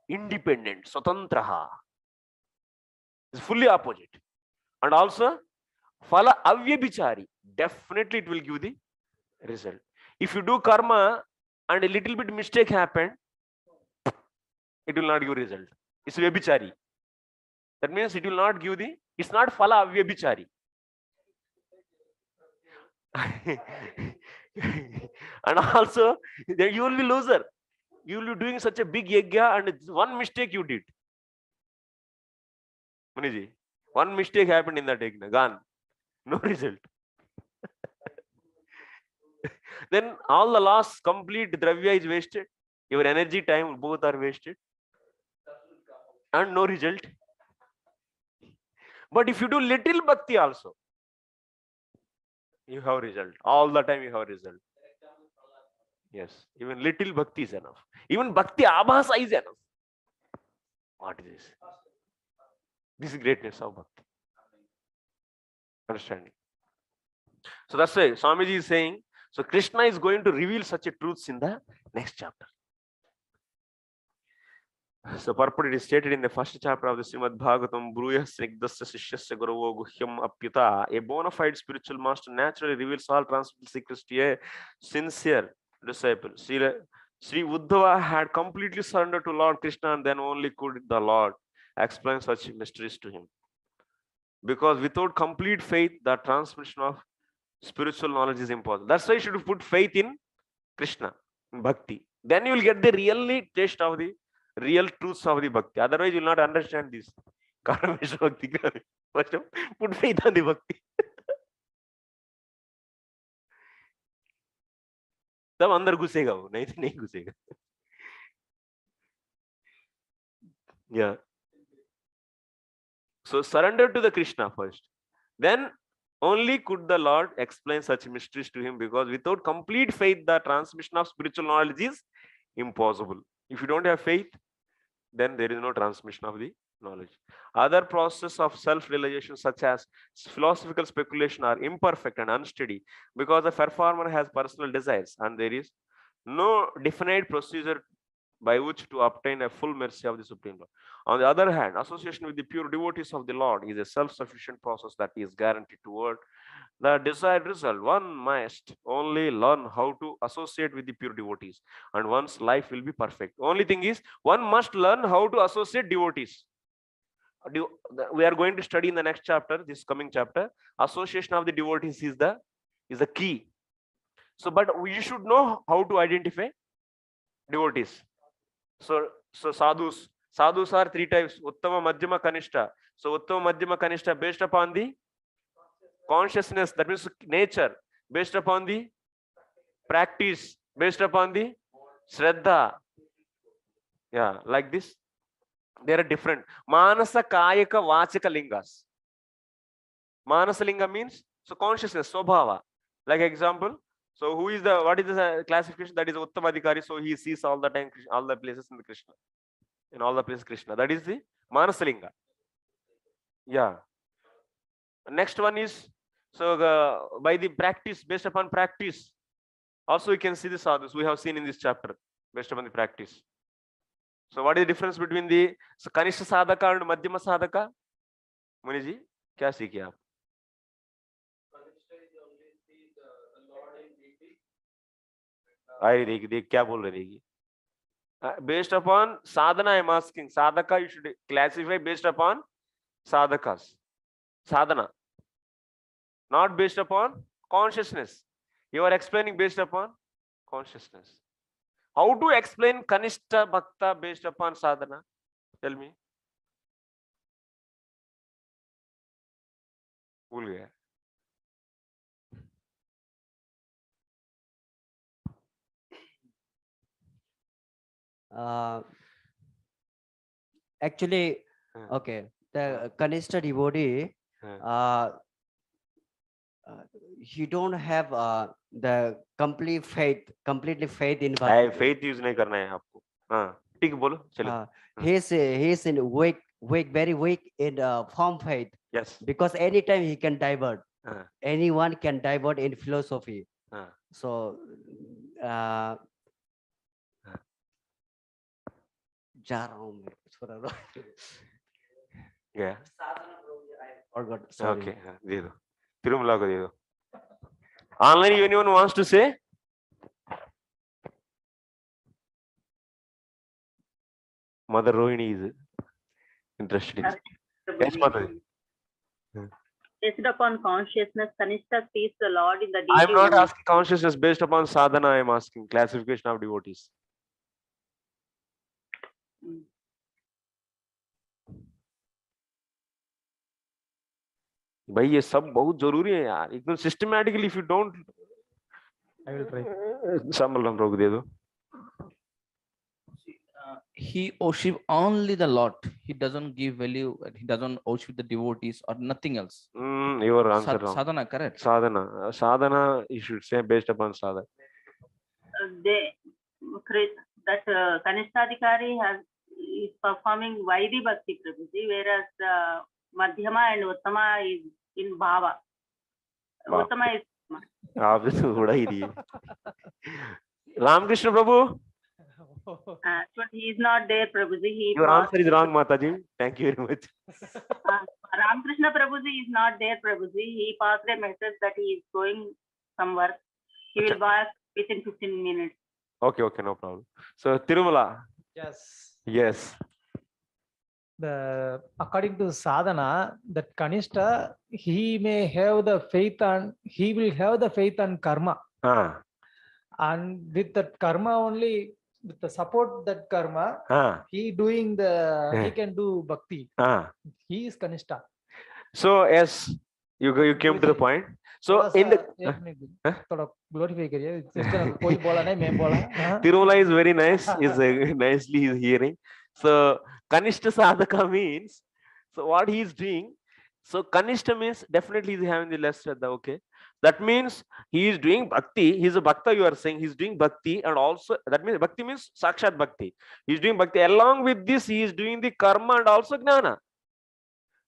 independent, swatantraha. It's fully opposite. And also phala avyabhichari, definitely it will give the result. If you do karma and a little bit mistake happened, it will not give result. It's vyabhichari. That means it will not give the, it's not phala avyabhichari. And also then you will be loser. You will be doing such a big yajna and one mistake you did. Muniji, one mistake happened in that yajna, gone, no result. Then all the loss, complete dravya is wasted. Your energy, time, both are wasted, and no result. But if you do little bhakti also, you have result. All the time you have result. Yes, even little bhakti is enough. Even bhakti abhasa is enough. What is this? This is greatness of bhakti. Understanding. So that's why Swamiji is saying, so Krishna is going to reveal such a truths in the next chapter. So purport it is stated in the first chapter of the Srimad Bhagavatam, Bruyah Snigdasya Sishyasya Guruvo Guhyam Apyuta. A bona fide spiritual master naturally reveals all transcendental secrets to a sincere disciple. Sri Uddhava had completely surrendered to Lord Krishna, and then only could the Lord explain such mysteries to him. Because without complete faith, the transmission of spiritual knowledge is impossible. That's why you should put faith in Krishna, in bhakti. Then you will get the really taste of the real truths of the bhakti. Otherwise, you will not understand this. Karmesha bhakti. First, put faith on the bhakti. तब अंदर घुसेगा वो, नहीं तो नहीं घुसेगा. Yeah. So surrender to the Krishna first. Then Only could the Lord explain such mysteries to him, because without complete faith, the transmission of spiritual knowledge is impossible. If you don't have faith, then there is no transmission of the knowledge. Other processes of self-realization, such as philosophical speculation, are imperfect and unsteady because the performer has personal desires and there is no definite procedure by which to obtain a full mercy of the Supreme Lord. On the other hand, association with the pure devotees of the Lord is a self-sufficient process that is guaranteed toward the desired result. One must only learn how to associate with the pure devotees, and one's life will be perfect. Only thing is, one must learn how to associate devotees. We are going to study in the next chapter, this coming chapter. Association of the devotees is the key. So, but we should know how to identify devotees. So sadhus are three types: Uttama, Madhyama, Kanishta. So Uttama, Madhyama, Kanishta based upon the consciousness, that means nature, based upon the practice, based upon the Shraddha. Yeah, like this. There are different Manasa, Kayaka, Vachika lingas. Manasa linga means so consciousness, Swabhava. Like example, so who is what is the classification? That is Uttamadhikari. So he sees all the time, all the places in the Krishna. In all the places Krishna. That is the Manasalinga. Yeah. Next one is, so by the practice, based upon practice. Also you can see the sadhus we have seen in this chapter, based upon the practice. So what is the difference between the Kanishta Sadhaka and Madhyama Sadhaka? Muniji, kya seekhe aap? देख क्या बोल रहे हैं? Based upon sadhana, I am asking. Sadhaka you should classify based upon sadhakas. Sadhana, not based upon consciousness. You are explaining based upon consciousness. How to explain Kanishta Bhakta based upon sadhana? Tell me. भूल गया. Actually, okay, the Kanishta devotee, he don't have the completely faith in Bhakti. Faith use नहीं करना है आपको. हाँ, ठीक बोलो. चलो. He's in very weak in form faith. Yes. Because anytime he can divert. Anyone can divert in philosophy. So. जा रहा हूँ मैं थोड़ा गया. Forgot. Okay, दे दो. तिरुमला को दे दो. Online, anyone wants to say? Mother Rohini is interested in. Yes, Mother. Based upon consciousness, Kanishta sees the Lord in the deity. I am not asking consciousness based upon sadhana. I am asking classification of devotees. भाई ये सब बहुत जरूरी है यार. एकदम systematically if you don't, I will try. संभल रोक दे दो. He worship only the Lord. He doesn't give value. He doesn't worship the devotees or nothing else. Your answer wrong. Sadhana, correct? Sadhana, you should say based upon sadhana. That Kanishtadhikari is performing Vaidhi Bhakti Prabhuji, whereas Madhyama and Uttama is in Bhava. Uttama is आप तो थोड़ा ही दिए. Ramakrishna Prabhu. But he is not there, Prabhuji. Your answer is wrong, Mataji. Thank you very much. Ramakrishna Prabhuji is not there, Prabhuji. He passed a message that he is going somewhere. He will back within 15 minutes. Okay, no problem. So Tirumala. Yes. According to sadhana, that Kanishta, he may have the faith and he will have the faith and karma. And with that karma only, with the support that karma, he doing he can do bhakti. He is Kanishta. So as you came to the point. So in the Tirumala is very nice. Is nicely hearing. So Kanishta Sadhaka means, so what he is doing, So Kanishta means definitely he's having the less Shraddha. Okay. That means he is doing bhakti. He's a bhakta, you are saying. He's doing bhakti, and also that means bhakti means sakshat bhakti. He's doing bhakti. Along with this, he is doing the karma and also gnana.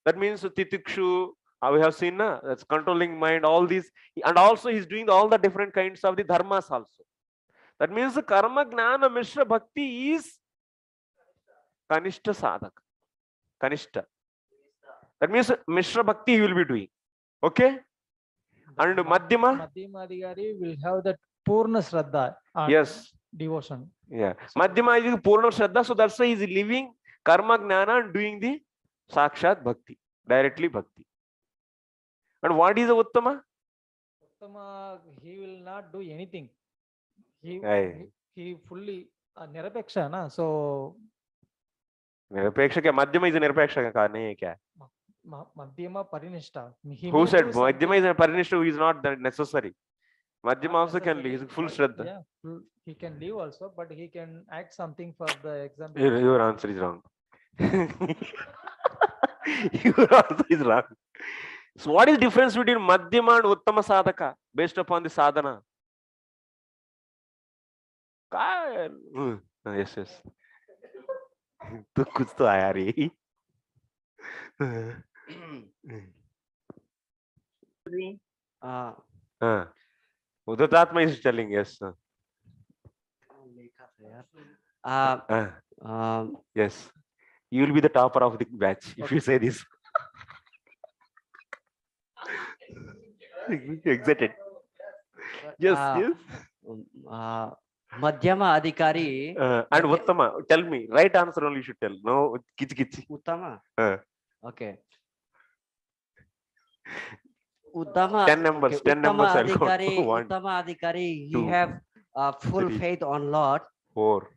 That means titikshu, we have seen, that's controlling mind, all these, and also he's doing all the different kinds of the dharmas also. That means the karma gnana mishra bhakti is kanishta sadhaka. Kanishta. That means mishra bhakti he will be doing. Okay. And madhyama. Madhyama Adhikari will have that purna shraddha. Yes. Devotion. Yeah. Madhyama is purna shraddha. So that's why he is living karma gnana and doing the sakshat bhakti, directly bhakti. And what is the uttama? Uttama, he will not do anything. He fully nirapeksha, na? So Nirapeksha kya? Madhyama is a nirapeksha ka nahi hai kya? Madhyama parinishta. Who said Madhyama is a parinishta who is not that necessary? Madhyama also can live. He's full shraddha. Yeah, he can live also, but he can act something for the example. Your answer is wrong. Your answer is wrong. So what is the difference between Madhyama and Uttama Sadhaka based upon the sadhana? Yes, yes. तो कुछ तो आया रे. Udatatma is telling, yes. Yes. You will be the topper of the batch if you say this. Excited. Yes, yes. Madhyama Adhikari. And Uttama, tell me. Right answer only you should tell. No, kichi. Uttama. Okay. 10 numbers. Okay. 10 numbers. Uttama Adhikari, he have full faith on Lord. 4,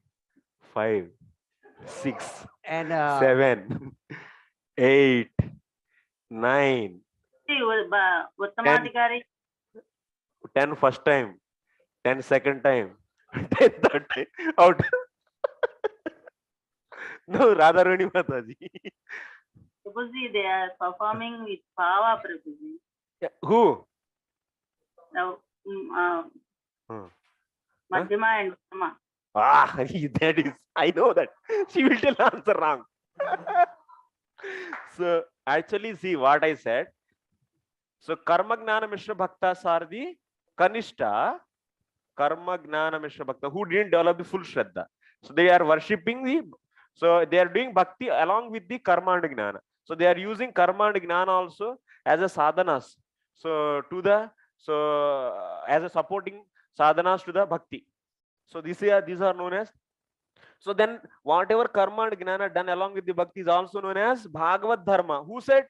5, 6, and 7, 8, 9. Uttamadhikari. 10 first time, 10 second time, 10 third time. Out. No, Radharani Mataji. Prabhuji, they are performing with power, Prabhuji. Yeah. Who? Madhyama and Uttama. That is, I know that. She will tell answer wrong. So, actually, see what I said. So, Karma Gnana Mishra Bhaktas are the Kanishta, Karma Gnana Mishra Bhakta, who didn't develop the full Shraddha. So, they are worshipping so they are doing Bhakti along with the Karma and Gnana. So, they are using Karma and Gnana also as a sadhanas. So, as a supporting sadhanas to the Bhakti. So, these are known as. So, then whatever Karma and Gnana done along with the Bhakti is also known as Bhagavad Dharma. Who said?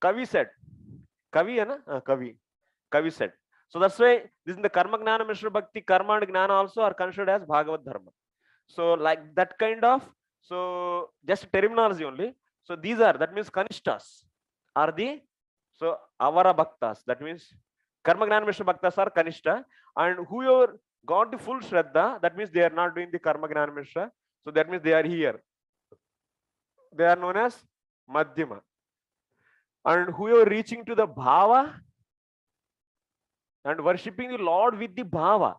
Kavi said. Kavi, hai na? Kavi said. So that's why this is the Karma Gnana Mishra Bhakti, Karma and Gnana also are considered as Bhagavad Dharma. So like that kind of, so just terminology only. So these are, that means Kanishtas are the, so Avara Bhaktas, that means Karma Gnana Mishra Bhaktas are Kanishta, and whoever got the full Shraddha, that means they are not doing the Karma Gnana Mishra. So that means they are here. They are known as Madhyama. And whoever reaching to the bhava and worshipping the Lord with the bhava,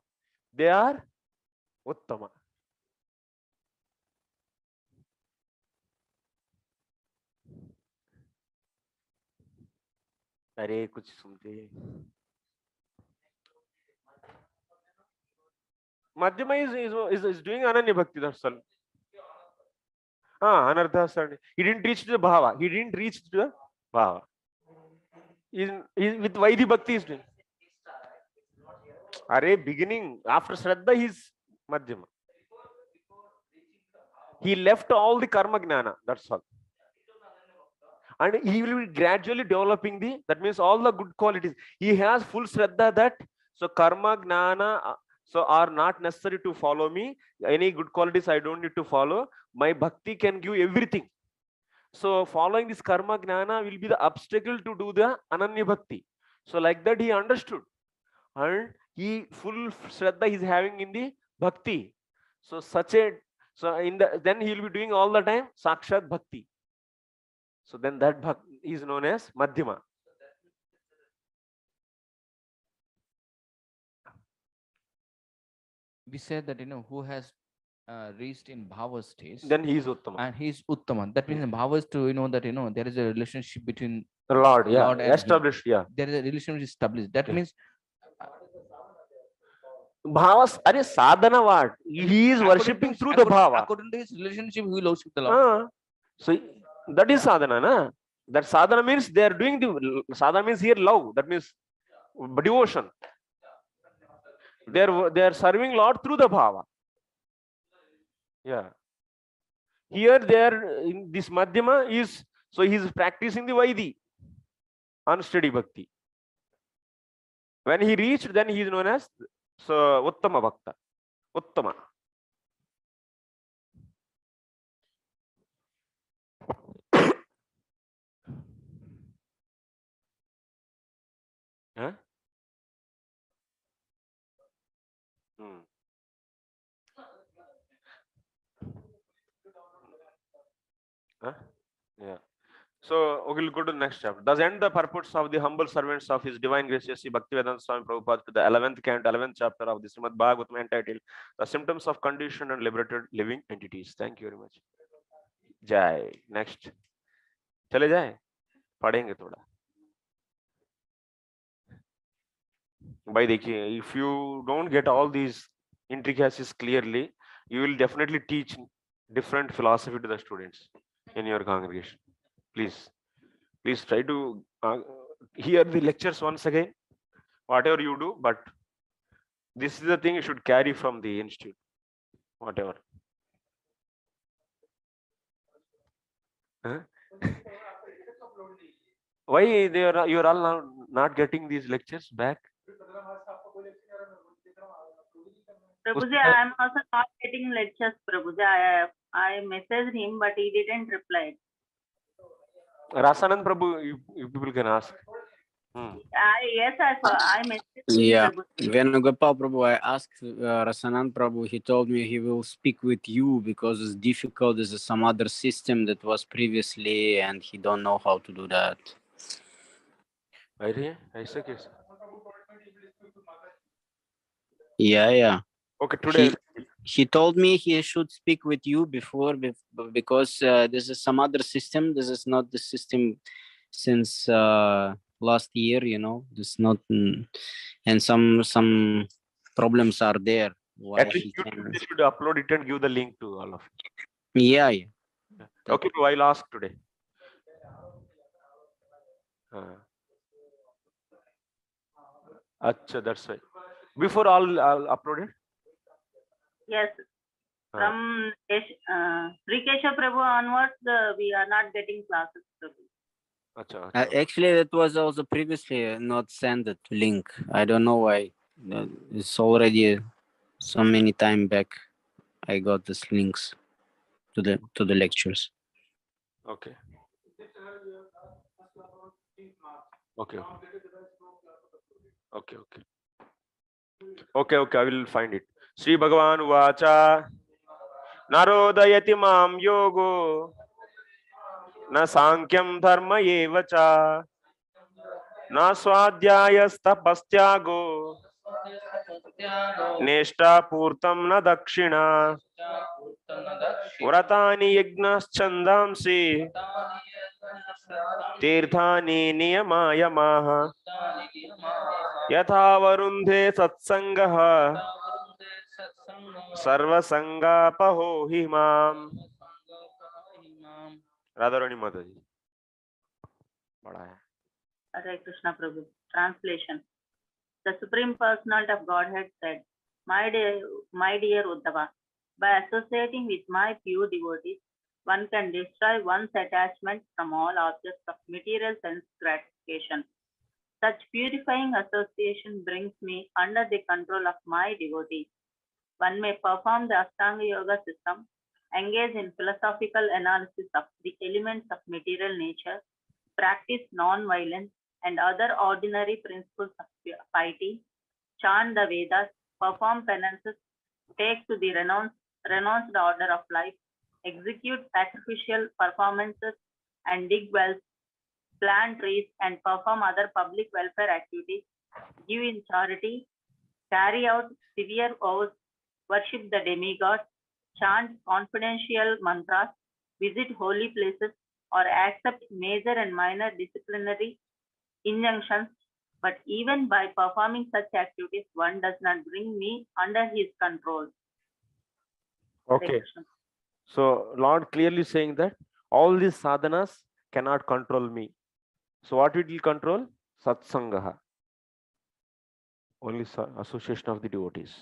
they are uttama. अरे कुछ सुनते. Madhyama is doing Ananya Bhakti, that's all. Anartha. He didn't reach to the bhava. He didn't reach to the bhava. With Vaidhi Bhakti is doing. Beginning, after Shraddha, he's Madhyama. He left all the Karma Gnana, that's all. And he will be gradually developing that means all the good qualities. He has full Shraddha that, so Karma Gnana, so are not necessary to follow me. Any good qualities I don't need to follow. My Bhakti can give everything. So following this Karma Gnana will be the obstacle to do the Ananya Bhakti. So like that he understood. And he full Shraddha is having in the Bhakti. So then he will be doing all the time Sakshat Bhakti. So then that bhakti is known as Madhyama. We said that, who has reached in bhava stage, then he is Uttama. and he is Uttama. That means in bhava is to, that, there is a relationship between The Lord, yeah, Lord and established, yeah. there is a relationship established. That means Bhavas, are sadhana what? He is worshipping through the bhava. According to his relationship, he will worship the Lord. So that is sadhana, na? That sadhana means they are doing the sadhana means here love. That means devotion. They are serving Lord through the bhava. Yeah. Here they are in this Madhyama is, so he is practicing the Vaidhi, unsteady bhakti. When he reached, then he is known as Uttama Bhakta. Uttama. Huh? Huh? Yeah. So we'll go to the next chapter. Thus end the purports of the humble servants of His Divine Grace Sri Bhakti Vedanta Swami Prabhupada to the 11th canto, 11th chapter of the Srimad Bhagavatam entitled The Symptoms of Conditioned and Liberated Living Entities. Thank you very much. Jai. Next. चले जाए पढ़ेंगे थोड़ा भाई देखिए, if you don't get all these intricacies clearly, you will definitely teach different philosophy to the students in your congregation. Please try to hear the lectures once again, whatever you do, but this is the thing you should carry from the institute, whatever. Huh? Why you are all now not getting these lectures back? Prabhuji, I am also not getting lectures, Prabhuji. I messaged him, but he didn't reply. Rasanand Prabhu, you people can ask. Yes, I messaged him. Yeah, when Gopal Prabhu, I asked Rasanand Prabhu, he told me he will speak with you because it's difficult. There's some other system that was previously, and he don't know how to do that. Yeah. Okay, today he told me he should speak with you before because this is some other system. This is not the system since last year. This not, and some problems are there. Why at least you should upload it and give the link to all of it. Yeah. Okay, I'll ask today. Acha, that's right. Before all uploaded? Yes. From Rikesha Prabhu onwards, we are not getting classes. Acha. Actually, that was also previously not sent the link. I don't know why. It's already so many time back. I got these links to the lectures. Okay. Okay, I will find it. Sri Bhagavan Vacha Narodayati Mam Yogo Na Sankyam Dharma Yevacha Na Swadhyayastapastyago Neshta Purtam Na Dakshina Vratani Yagnas Chandamsi Tirthani Niyamayamaha Yatha Varundhe Satsangaha Sarva Sangapaho Himam. Radharani Mataji. Hare Krishna Prabhu. Translation. The Supreme Personality of Godhead said, my dear Uddhava, by associating with my pure devotees, one can destroy one's attachment from all objects of material sense gratification. Such purifying association brings me under the control of my devotees. One may perform the Ashtanga Yoga system, engage in philosophical analysis of the elements of material nature, practice non-violence and other ordinary principles of piety, chant the Vedas, perform penances, take to the renounced order of life, execute sacrificial performances, and dig wells, plant trees, and perform other public welfare activities, give in charity, carry out severe vows, worship the demigods, chant confidential mantras, visit holy places, or accept major and minor disciplinary injunctions. But even by performing such activities, one does not bring me under his control. Okay. So Lord clearly saying that all these sadhanas cannot control me. So what it will control? Satsangaha. Only association of the devotees.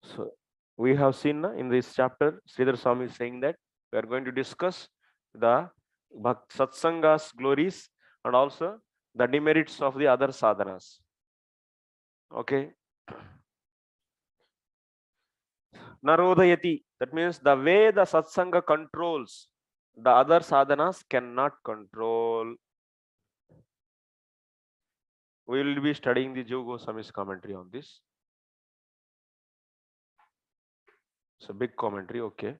So we have seen in this chapter, Sridhar Swami is saying that we are going to discuss the Satsanga's glories and also the demerits of the other sadhanas. Okay. Narodayati, that means the way the Satsanga controls, the other sadhanas cannot control. We will be studying the Jiva Goswami's commentary on this. It's a big commentary, okay.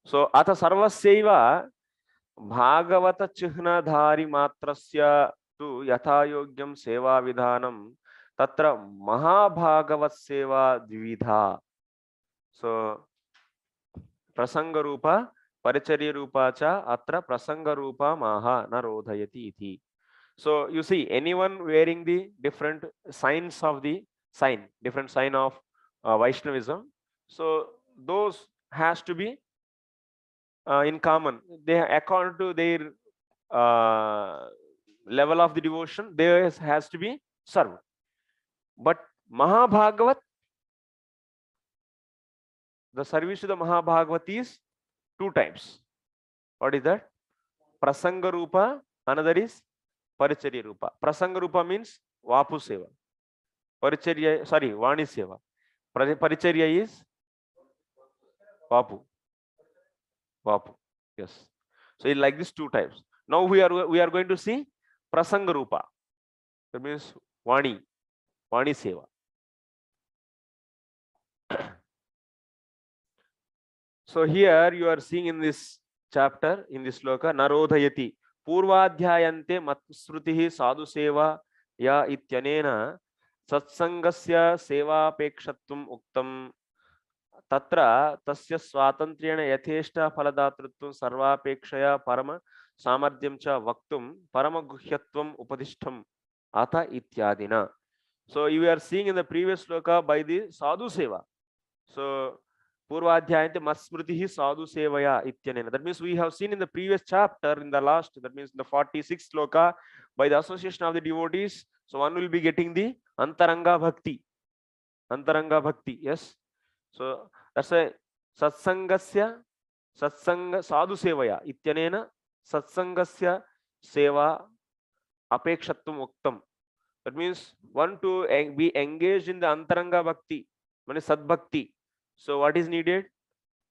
So, Ata Sarvasaiva Bhagavata Chihna Dhari Matrasya tu Yatha Yogyam Seva Vidhanam Tatra Mahabhagavat Seva Dvidha. So, Prasanga Rupa, Paricharya Rupa cha Atra Prasanga Rupa Maha Narodhayati iti. So, you see, anyone wearing the different signs of the different sign of Vaishnavism. So, those has to be in common. They according to their level of the devotion, there has to be served. But Mahabhagavat, the service to the Mahabhagavat is two types. What is that? Prasanga Rupa, another is Paricharya Rupa. Prasanga Rupa means Vapu Seva. Paricharya, sorry, Vani Seva. Paricharya is Vapu. Vapu. Yes. So it's like this two types. Now we are going to see Prasanga Rupa. That means Vani Seva. So here you are seeing in this chapter, in this sloka, Narodhayati. Purvadhyayante matsrutihi sadhu seva ya ityanena satsangasya seva pekshatvam uktam tatra tasya swatantriyena yatheshta phaladhatrutvam sarvapekshaya parama samarthyam cha vaktum parama guhyatvam upadishtam ata ityadina. So you are seeing in the previous sloka by the sadhu seva. So Purvadhyayante Masmritihi Sadhu Sevaya Ityanena. That means we have seen in the previous chapter, in the last, that means in the 46th sloka, by the association of the devotees. So one will be getting the Antaranga Bhakti. Antaranga Bhakti, yes. So that's why Satsangasya Sadhu Sevaya Ityanena Satsangasya Seva Apekshatvam Uktam. That means one to be engaged in the Antaranga Bhakti, means Sad Bhakti. So what is needed?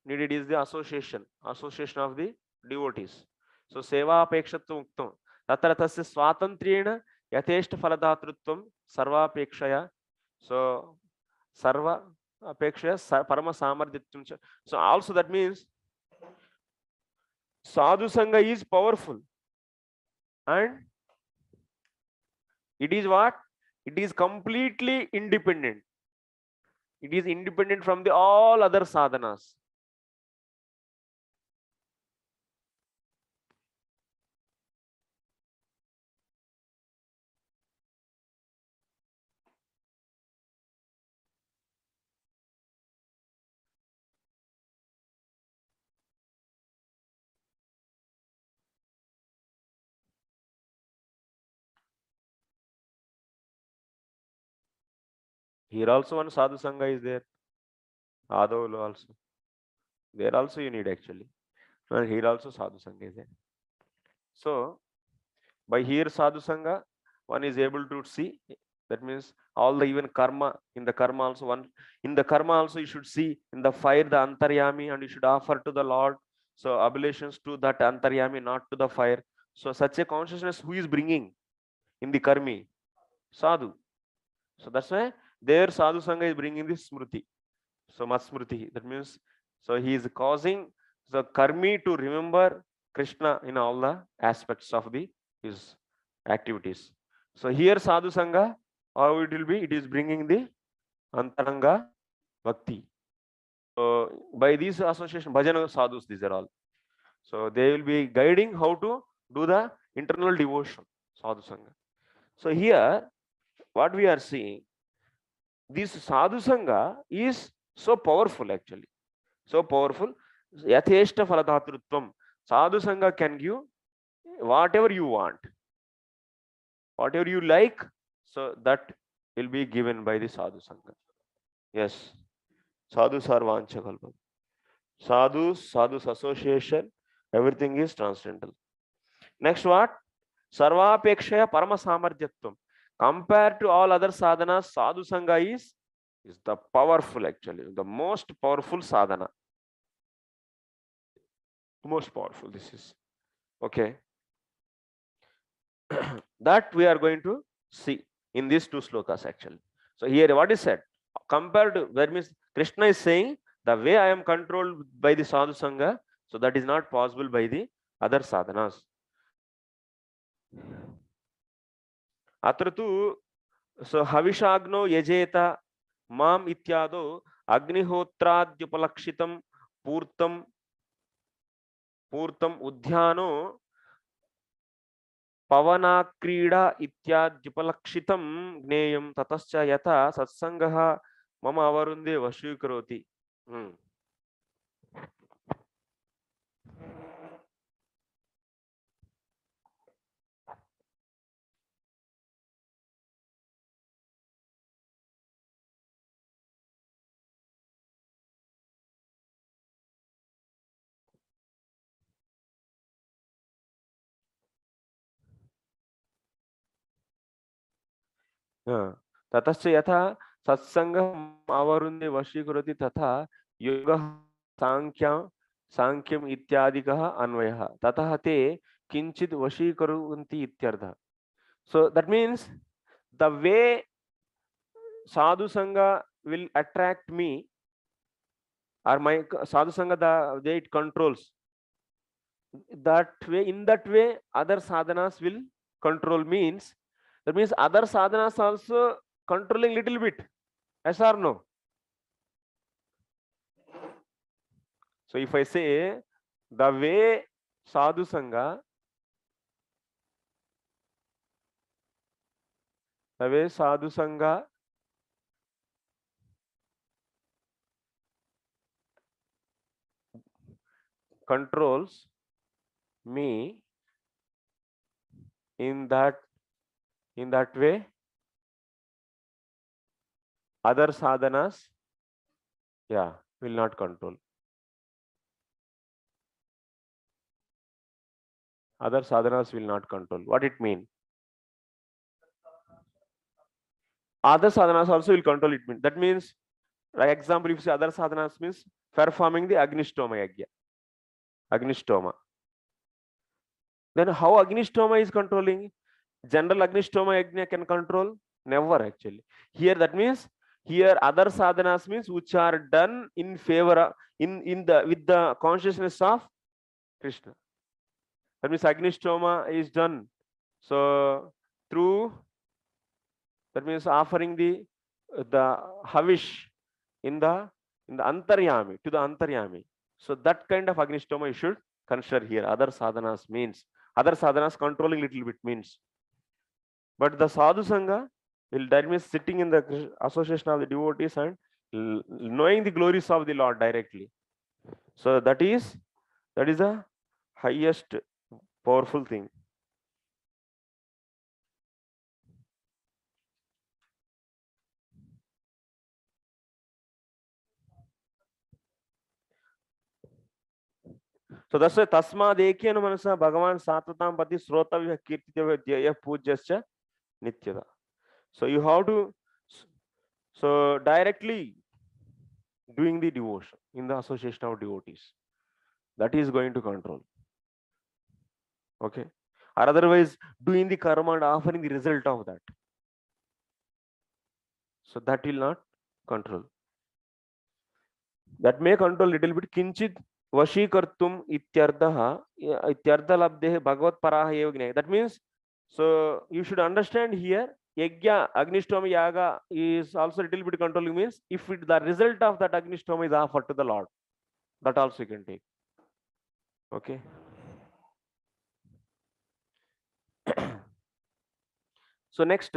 Needed is the association of the devotees. So seva apekshatu uktam. Tatra tasya swatantriyena yatheshta phaladhatrutvam sarva apekshaya. So sarva apekshaya parama samardhityam. So also that means sadhu sangha is powerful, and it is what? It is completely independent. It is independent from the all other sadhanas. Here also one sadhu sangha is there. Adavulu also. There also you need actually. And here also sadhu sangha is there. So by here sadhu sangha, one is able to see. That means all the even karma, in the karma also you should see in the fire the antaryami, and you should offer to the Lord. So oblations to that antaryami, not to the fire. So such a consciousness who is bringing in the karmi? Sadhu. So that's why there sadhu sangha is bringing this smriti. So masmriti, that means, so he is causing the karmi to remember Krishna in all the aspects of his activities. So here sadhu sangha, how it will be? It is bringing the antaranga bhakti. So by these association, bhajana sadhus, these are all. So they will be guiding how to do the internal devotion, sadhu sangha. So here, what we are seeing, this sadhu sangha is so powerful actually, so powerful. Yatheshta phaladhatrutvam. Sadhu sangha can give whatever you want, whatever you like, so that will be given by the sadhu sangha. Yes, sadhus are vanchakalpa. Sadhus association, everything is transcendental. Next what? Sarvapekshaya parama samarjyatvam. Compared to all other sadhanas, sadhu sangha is the powerful actually, the most powerful sadhana. Most powerful this is. Okay. That we are going to see in these two slokas actually. So here what is said? Compared to, that means Krishna is saying the way I am controlled by the sadhu sangha, so that is not possible by the other sadhanas. Atratu, so Havishagno Yajeta Mam Ityado Agnihotradyupalakshitam Purtam Udhyano Pavana Krida Ityadupalakshitam Gneyam Tatascha Yata Satsangaha Mama Avarunde Vashukaroti. ततश्च यथा सत्संगम् आवरुन्धे वशीकरोति तथा योगः सांख्यम् इत्यादिकः अन्वयः ततः ते किंचित् वशीकुर्वन्ति इत्यर्थः. So that means the way sadhu sangha will attract me, or my sadhu sangha, the way it controls, that way, in that way other sadhanas will control. Means that means other sadhanas also controlling little bit, yes or no? So if I say the way sadhu sangha, controls me, in that way other sadhanas, will not control. Other sadhanas will not control. What it mean? Other sadhanas also will control it. That means, like example, if you say other sadhanas means performing the Agnishtoma Yajna. Agnishtoma. Then how Agnishtoma is controlling? General Agnishtoma Yajna can control? Never actually. Here that means, here other sadhanas means which are done in favor of, with the consciousness of Krishna. That means Agnishtoma is done. So through, that means offering the havish in the antaryami, to the antaryami. So that kind of Agnishtoma you should consider here. Other sadhanas means, other sadhanas controlling little bit means. But the sadhu sangha will, that means sitting in the association of the devotees and knowing the glories of the Lord directly. So that is the highest powerful thing. So that's why Tasmad Ekena Manasa Bhagavan Satvatam Pati Srotavya Kirtitya Pujascha Nityada. So you have to, so directly doing the devotion in the association of devotees, that is going to control. Okay. Or otherwise doing the karma and offering the result of that, so that will not control. That may control little bit. Kinchit Vashikartum ityardhalabdehe bhagavat paraha eva gnaya. That means, so you should understand here, yajna, agnishtoma yaga is also a little bit controlling, means if the result of that agnishtoma is offered to the Lord, that also you can take. Okay. So next,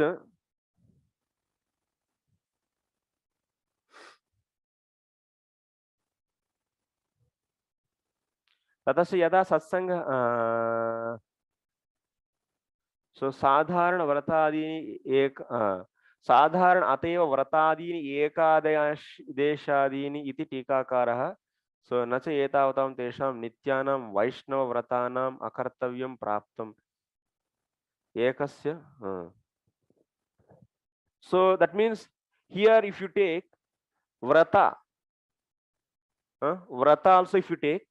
ततस्य यदा सत्संग सो साधारण व्रतादीनि एक साधारण अतएव व्रतादीनि एकादशादीनि इति टीकाकारः सो न च एतावतां तेषां नित्यानां वैष्णव व्रतानाम् अकर्तव्यं प्राप्तम् एकस्य so that means here if you take vrata vrata also if you take,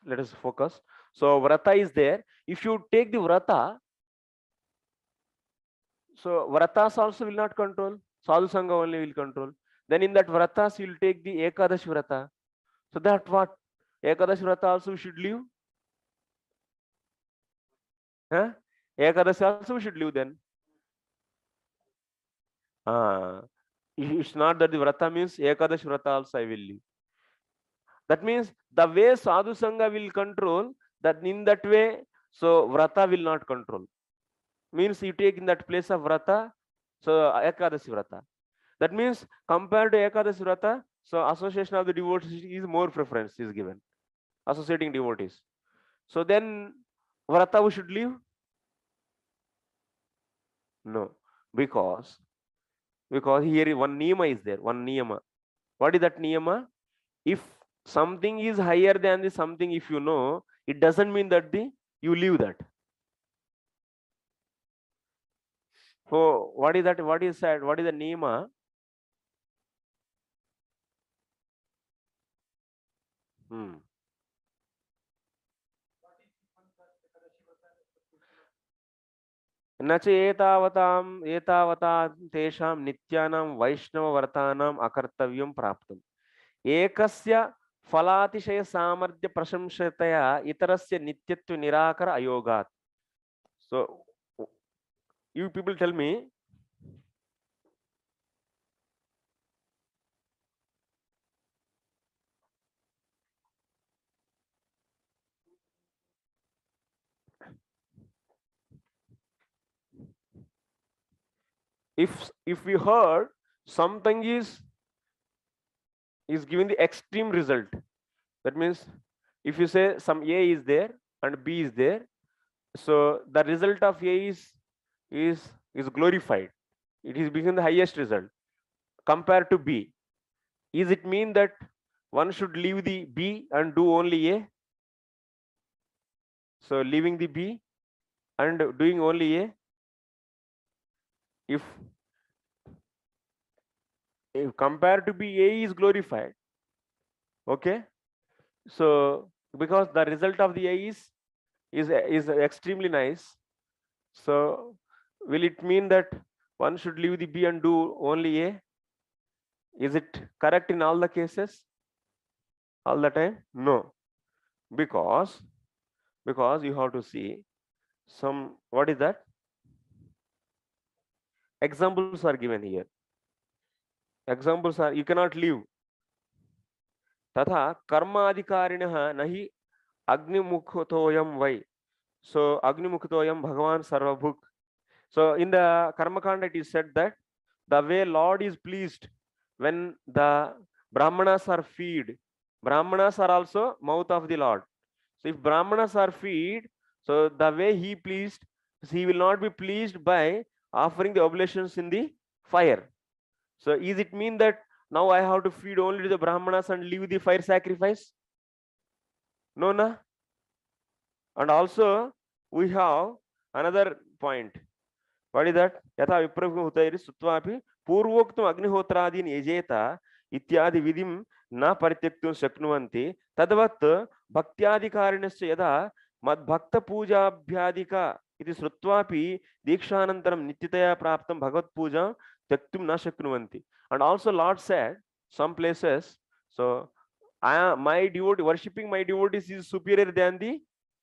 let us focus. So vrata is there. If you take the vrata, so vratas also will not control, sadhu sangha only will control. Then in that vratas you will take the ekadash vrata. So that what ekadash vrata also we should leave. Ekadash also we should leave then. It's not that the vrata means ekadash vrata also I will leave. That means the way sadhu sangha will control, that in that way, so vrata will not control. Means you take in that place of vrata, so ekadasi vrata. That means compared to ekadasi vrata, so association of the devotees is more preference is given, associating devotees. So then vrata we should leave? No, because here one niyama is there, one niyama. What is that niyama? If something is higher than the something, if you know, it doesn't mean that you leave that. So what is that? What is said? What is the niyama? न च एतावता तेषां नित्यानां वैष्णवव्रतानाम् अकर्तव्यं प्राप्तम् एकस्य फलातिशय सामर्थ्य प्रशंसतया इतरस्य नित्यत्व Nirakar अयोगात्. So you people tell me, if we heard something is giving the extreme result, that means if you say some A is there and B is there, so the result of A is glorified, it is becoming the highest result compared to B. Is it mean that one should leave the B and do only A? So leaving the B and doing only A, if compared to B, A is glorified. Okay, so because the result of the A is extremely nice, so will it mean that one should leave the B and do only A? Is it correct in all the cases, all the time? No, because you have to see some, what is that? Examples are given here. Examples are, you cannot leave. Tatha karma adhikarinah nahi agnimukhtoyam vai. So agnimukhtoyam bhagavan sarvabhuk. So in the karma kanda it is said that the way Lord is pleased when the brahmanas are feed, brahmanas are also mouth of the Lord. So if brahmanas are feed, so the way he pleased, he will not be pleased by offering the oblations in the fire. So is it mean that now I have to feed only to the brahmanas and leave the fire sacrifice? No, na. And also we have another point. What is that? Yatha viprabhutayri sutvapi purvoktam agnihotradi yajeta ityadi vidim na parityaktum shaknuvanti tadvat bhaktyadikarinasya yada mad bhakta puja abhyadika iti srutvapi dikshanantaram nityataya praptam bhagavat puja tyaktum na shaknuvanti. And also Lord said some places, so My devotee, worshipping my devotees is superior than the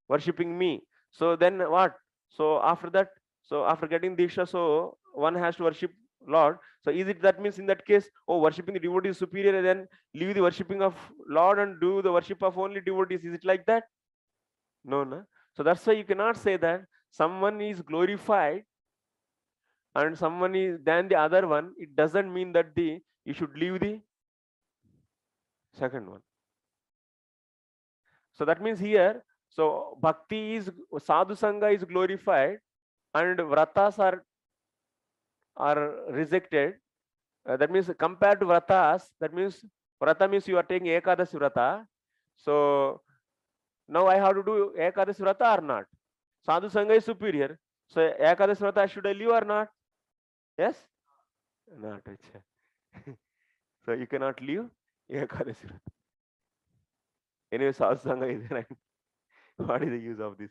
worshipping me. So then what? So after that, so after getting Diksha, so one has to worship Lord. So is it that means in that case, oh, worshipping the devotee is superior, then leave the worshipping of Lord and do the worship of only devotees? Is it like that? No, no. So that's why you cannot say that someone is glorified and someone is than the other one. It doesn't mean that you should leave the second one. So that means here, so bhakti is, sadhu sangha is glorified and vratas are rejected. That means compared to vratas, that means vrata means you are taking ekadasi vrata. So now I have to do ekadasi vrata or not? Sadhu sangha is superior. So ekadasi vrata should I leave or not? Yes? Not. So you cannot leave ekadasi vrata. Anyway, sadhu sangha is right. What is the use of this?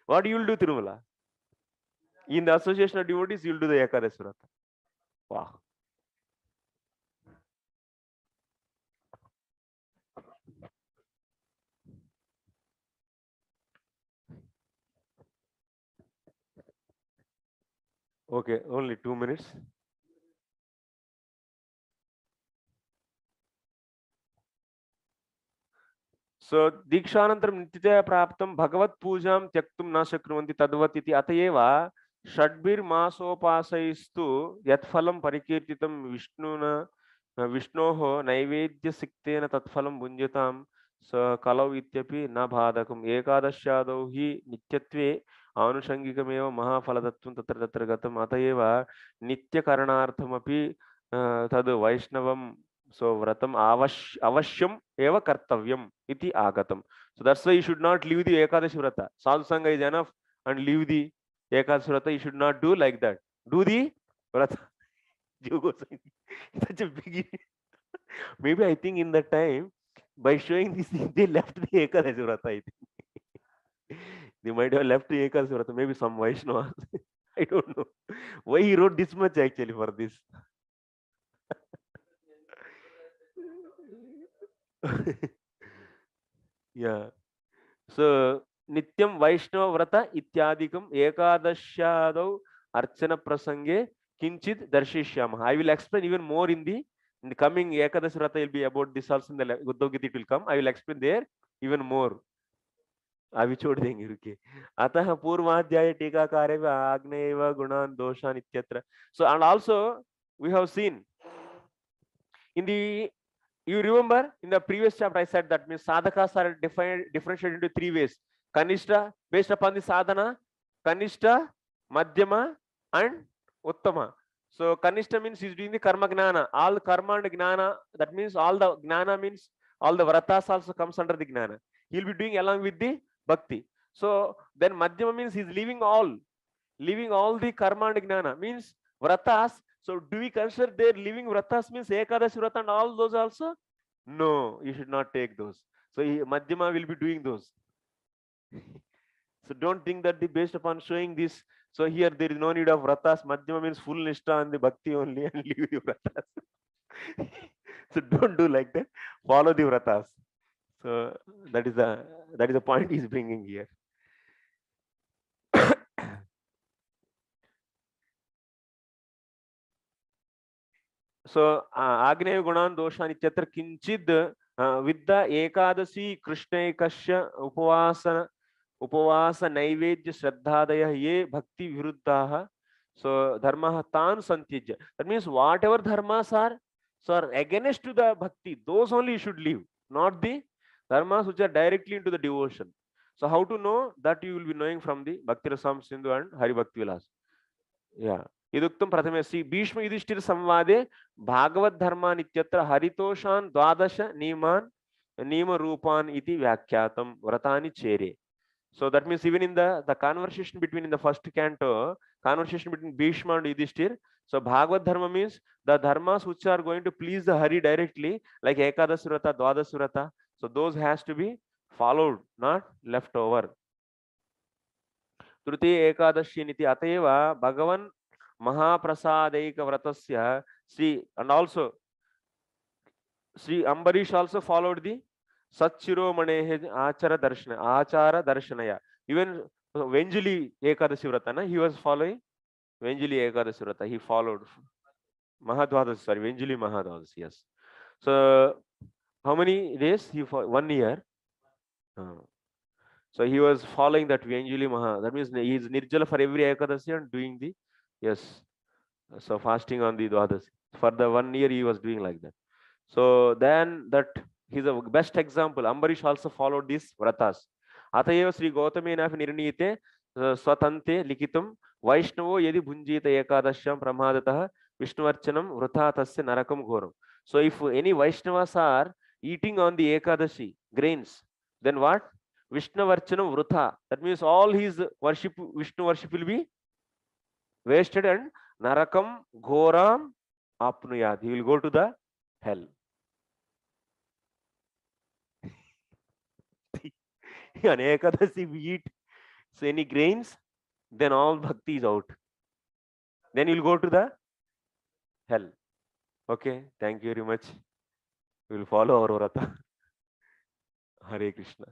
What you will do, Tirumala? In the association of devotees, you will do the Ekadasi Vrata. Wow. Okay, only 2 minutes. So Dikshanantaram Nityatya Praptam Bhagavat Pujam Tyaktum Na Shaknuvanti Tadvat iti Atayeva Shadbir Masopasaistu Yatphalam Parikirtitam Vishnuna Vishnoho Naivedya Siktena Tatphalam Bunjatam Sa Kalau Ityapi Na Bhadakam Ekadashyadau Hi Nityatve Anushangikamewa Mahaphaladattvam Tatra Tatra Gatam Atayeva Nitya Karanarthamapi Tad Vaishnavam. So vratam avashyam eva kartavyam iti agatam. So that's why you should not leave the Ekadashi vrata. Sadhu sangha is enough and leave the Ekadashi vrata. You should not do like that. Do the vrata. Such a big. Maybe I think in that time, by showing this, they left the Ekadashi vrata. I think they might have left the Ekadashi vrata. Maybe some Vaishnavas. I don't know why he wrote this much actually for this. Yeah. So Nityam Vaishnava Vrata Ityadikam Ekadashyadau Archana Prasange Kinchit Darshishyama. I will explain even more in the coming Ekadash Vrata will be about this also in the Uddhav Gita, it will come. I will explain there even more. अभी छोड़ देंगे रुके अतः पूर्वाध्याय टीकाकारे आग्नेयव गुणान दोषान इत्यत्र. So and also we have seen in the, you remember in the previous chapter I said that means sadhakas are differentiated into 3 ways. Kanishta based upon the sadhana, Kanishta, Madhyama and Uttama. So Kanishta means he's doing the karma gnana, all karma and gnana, that means all the gnana means all the vratas also comes under the gnana. He'll be doing along with the bhakti. So then Madhyama means he's leaving all the karma and gnana, means vratas. So do we consider their living vratas means Ekadashi vrata and all those also? No, you should not take those. So Madhyama will be doing those. So don't think that based upon showing this, so here there is no need of vratas. Madhyama means full nishtha and the bhakti only and leave the vratas. So don't do like that. Follow the vratas. So that is the point he's bringing here. So Agneya Gunan Doshan Ityatra Kinchid with the Ekadasi Krishnekasya Upavasa Naivedya Shraddhadaya Ye Bhakti Viruddhaha. So Dharma Tan Santijya. That means whatever dharmas are, so are against to the bhakti, those only you should leave, not the dharmas which are directly into the devotion. So how to know? That you will be knowing from the Bhakti Rasam Sindhu and Hari Bhakti Vilas. Yeah. Iduktam Prathamesi Bhishma Yudhishthira Samvade Bhagavad Dharma Nityatra Haritoshan Dwadasha Niman Nima Rupan iti Vyakhyatam Vratani Chere. So that means even in the conversation between in the first canto, conversation between Bhishma and Yudhishthir. So Bhagavad Dharma means the dharmas which are going to please the Hari directly, like Ekadashi Vrata, Dwadashi Vrata. So those has to be followed, not left over. Trutiya Ekadashi Niti Ateva Bhagavan Mahaprasadaika Vratasya. See, and also Sri Ambarish also followed the Satchiro Manehe Achara Darshanaya. Even Venjuli Ekadashi Vrata, he was following Venjuli Ekadashi Vrata. He followed Mahadvadas, sorry, Venjuli Mahadvadas, yes. So how many days? 1 year. So he was following that Venjuli Maha. That means he is Nirjala for every Ekadasi and doing the, yes. So fasting on the Dwadasi. For the 1 year he was doing like that. So then that he's a best example. Ambarish also followed these vratas. Atayeva Sri Gautamenapi Nirnite Swatante Likitum Vaishnavo Yedi Bhunjita Ekadashyam Pramadataha Vishnuvarchanam Vrata Tasya Narakam Ghoram. So if any Vaishnavas are eating on the Ekadashi grains, then what? Vishnuvarchanam Vrata. That means all his worship, Vishnu worship will be wasted and Narakam Ghoram Apnuyad. He will go to the hell. On Ekadasi we eat so any grains, then all bhakti is out. Then you'll go to the hell. Okay, thank you very much. We will follow our Vrata. Hare Krishna.